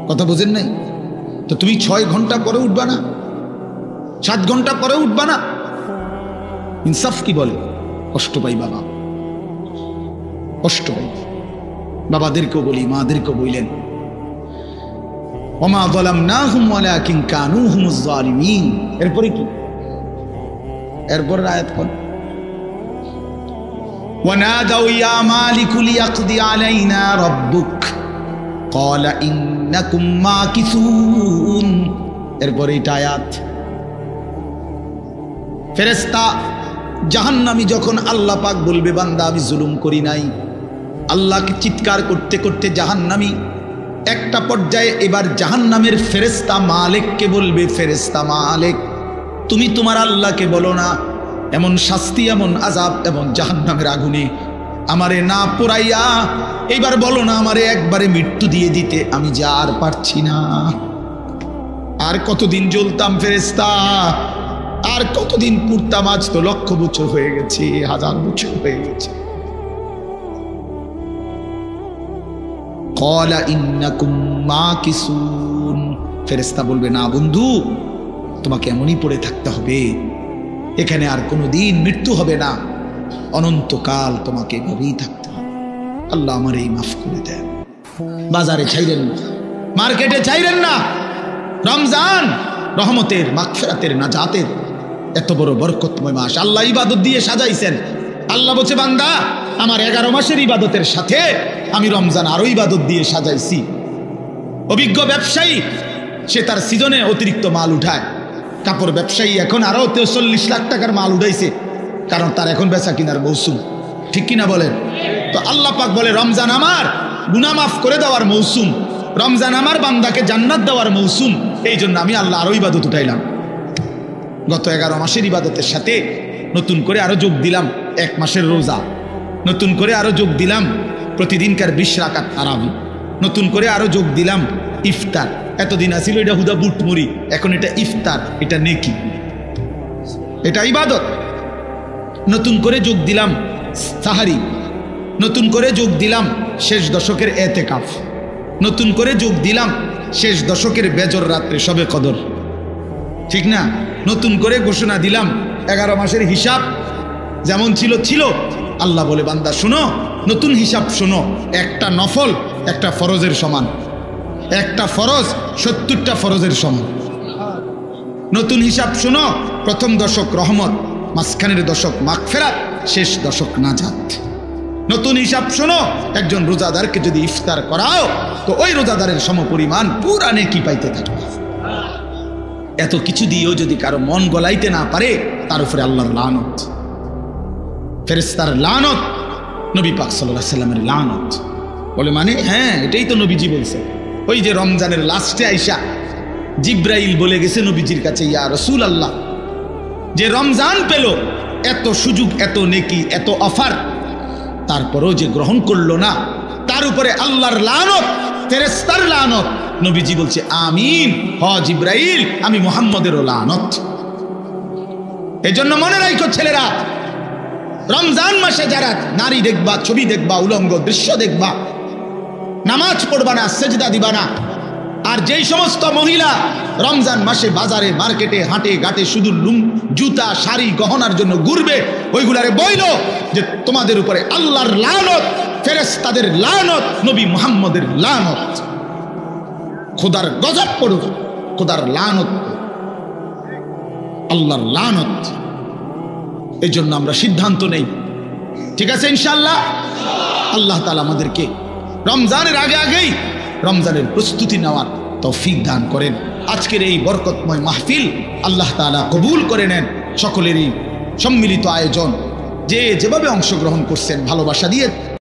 কথা বুঝেন নাই? তো তুমি 6 ঘন্টা পরে উঠবা না? 7 ঘন্টা পরে উঠবা না? ইনসাফ কি বলে? কষ্ট পাই বাবা, কষ্ট পাই। বাবাদেরকেও বলি, মাদেরকেও বললেন ওমা যালামনাহুম ওয়ালাকিন কানু হুমুজ জালিমিন। এরপরে কি? এরপর আয়াত কোন? ওয়ানাদাউ ইয়া মালিকু লিয়াকদি আলাইনা রাব্বুক ক্বালা ইন্নাকুম মাকিসুন। এরপরে এটা আয়াত। ফেরেশতা জাহান্নামী যখন আল্লাহ পাক বলবে বান্দা আমি জুলুম করি নাই, আল্লাহকে চিৎকার করতে করতে জাহান্নামী একটা পর্যায়ে এবার জাহান্নামের ফেরেশতা মালিককে বলবে, ফেরেশতা মালিক তুমি তোমার আল্লাহকে বলো না এমন শাস্তি, এমন আযাব, এমন জাহান্নামের আগুনে আমারে না পোড়াইয়া এইবার বলো না আমারে একবারে মৃত্যু দিয়ে দিতে, আমি যে আর পারছি না। আর কতদিন জ্বলতাম ফেরেশতা, আর কতদিন পুড়তাম? আজ তো 1,00,000 বছর হয়ে গেছে, 1000 বছর হয়ে গেছে। ক্বালা ইন্নাকুম মাকিসুন। ফেরেশতা বলবে না বন্ধু, তোমাকে এমনই পড়ে থাকতে হবে, এখানে আর কোনোদিন মৃত্যু হবে না, অনন্তকাল তোমাকে এভাবেই থাকতে হবে। আল্লাহ আমার এই মাফ করে দেন। বাজারে ছাইরেন না, মার্কেটে ছাইরেন না। রমজান রহমতের, মাগফিরাতের, নাজাতের এত বড় বরকতময় মাস আল্লাহ ইবাদত দিয়ে সাজাইছেন। আল্লাহ বলছে বান্দা আমার 11 মাসের ইবাদতের সাথে আমি রমজান আরো ইবাদত দিয়ে সাজাইছি। অভিজ্ঞ ব্যবসায়ী সে তার সিজনে অতিরিক্ত মাল উঠায়। কাপড় ব্যবসায়ী এখন আরো 43 লাখ টাকার মাল উঠাইছে, কারণ তার এখন বেচা কিনার মৌসুম। ঠিক কিনা বলেন? তো আল্লাহ পাক বলে রমজান আমার গুনাহ মাফ করে দেওয়ার মৌসুম, রমজান আমার বান্দাকে জান্নাত দেওয়ার মৌসুম। এই জন্য আমি আল্লাহ আরো ইবাদত উঠাইলাম। গত 11 মাসের ইবাদতের সাথে নতুন করে আরো যোগ দিলাম 1 মাসের রোজা, নতুন করে আরো যোগ দিলাম প্রতিদিনকার 20 রাকাত তারাবি, নতুন করে আরো যোগ দিলাম ইফতার। এতদিন আছিল এটা হুদা বুটমুড়ি, এখন এটা ইফতার, এটা নেকি, এটা ইবাদত। নতুন করে যোগ দিলাম সাহারি, নতুন করে যোগ দিলাম শেষ দশকের এতেকাফ, নতুন করে যোগ দিলাম শেষ দশকের বেজর রাত্রে শবে কদর। ঠিক না? নতুন করে ঘোষণা দিলাম 11 মাসের হিসাব যেমন ছিল ছিল। আল্লাহ বলে বান্দা শোনো, নতুন হিসাব শোনো, একটা নফল একটা ফরজের সমান, একটা ফরজ 70টা ফরজের সমান। নতুন হিসাব শোনো, প্রথম দশক রহমত, মাঝখানের দশক মাগফিরাত, শেষ দশক নাজাত। নতুন হিসাব শোনো, একজন রোজাদারকে যদি ইফতার করাও তো ওই রোজাদারের সমপরিমাণ পুরা নেকি পাইতে থাকবে। এত কিছু দিয়েও যদি কারো মন গলাইতে না পারে, তার উপরে আল্লাহর লানত, ফেরেশতার লানত, নবী পাক সাল্লাল্লাহু আলাইহি সাল্লামের লানত। বলে মানে হ্যাঁ এটাই তো নবীজি বলছে। ওই যে রমজানের লাস্টে আইসা জিব্রাইল বলে গেছে নবীজির কাছে, ইয়া রাসূলুল্লাহ, যে রমজান পেল এত সুযোগ, এত নেকি, এত অফার, তারপরেও যে গ্রহণ করলো না, তার উপরে আল্লাহর লানত, ফেরেশতার লানত। নবীজি বলছে আমিন, হ জিব্রাইল, আমি মুহাম্মদেরও লানত। এজন্য মনে রাখো ছেলেরা, রমজান মাসে যারা নারী দেখবা, ছবি দেখবা, উলঙ্গ দৃশ্য দেখবা, নামাজ পড়বা না, সেজদা দিবা না। আর যেই সমস্ত মহিলা রমজান মাসে বাজারে মার্কেটে হাটে ঘাটে শুধু জুতা শাড়ি গহনার জন্য ঘুরবে, ওইগুলারে বইল যে তোমাদের উপরে আল্লাহর লানত, ফেরেশতাদের লানত, নবী মুহাম্মদের লানত, খোদার গজব পড়ুক, খোদার লানত, আল্লাহর লানত। এই জন্য আমরা সিদ্ধান্ত নেই, ঠিক আছে ইনশাআল্লাহ। আল্লাহ তাআলা আমাদেরকে রমজানের আগেই রমজানের প্রস্তুতি নেওয়ার তৌফিক দান করেন। আজকের এই বরকতময় মাহফিল আল্লাহ তাআলা কবুল করে নেন। সকলেরই সম্মিলিত আয়োজন, যে যেভাবে অংশগ্রহণ করছেন ভালোবাসা দিয়ে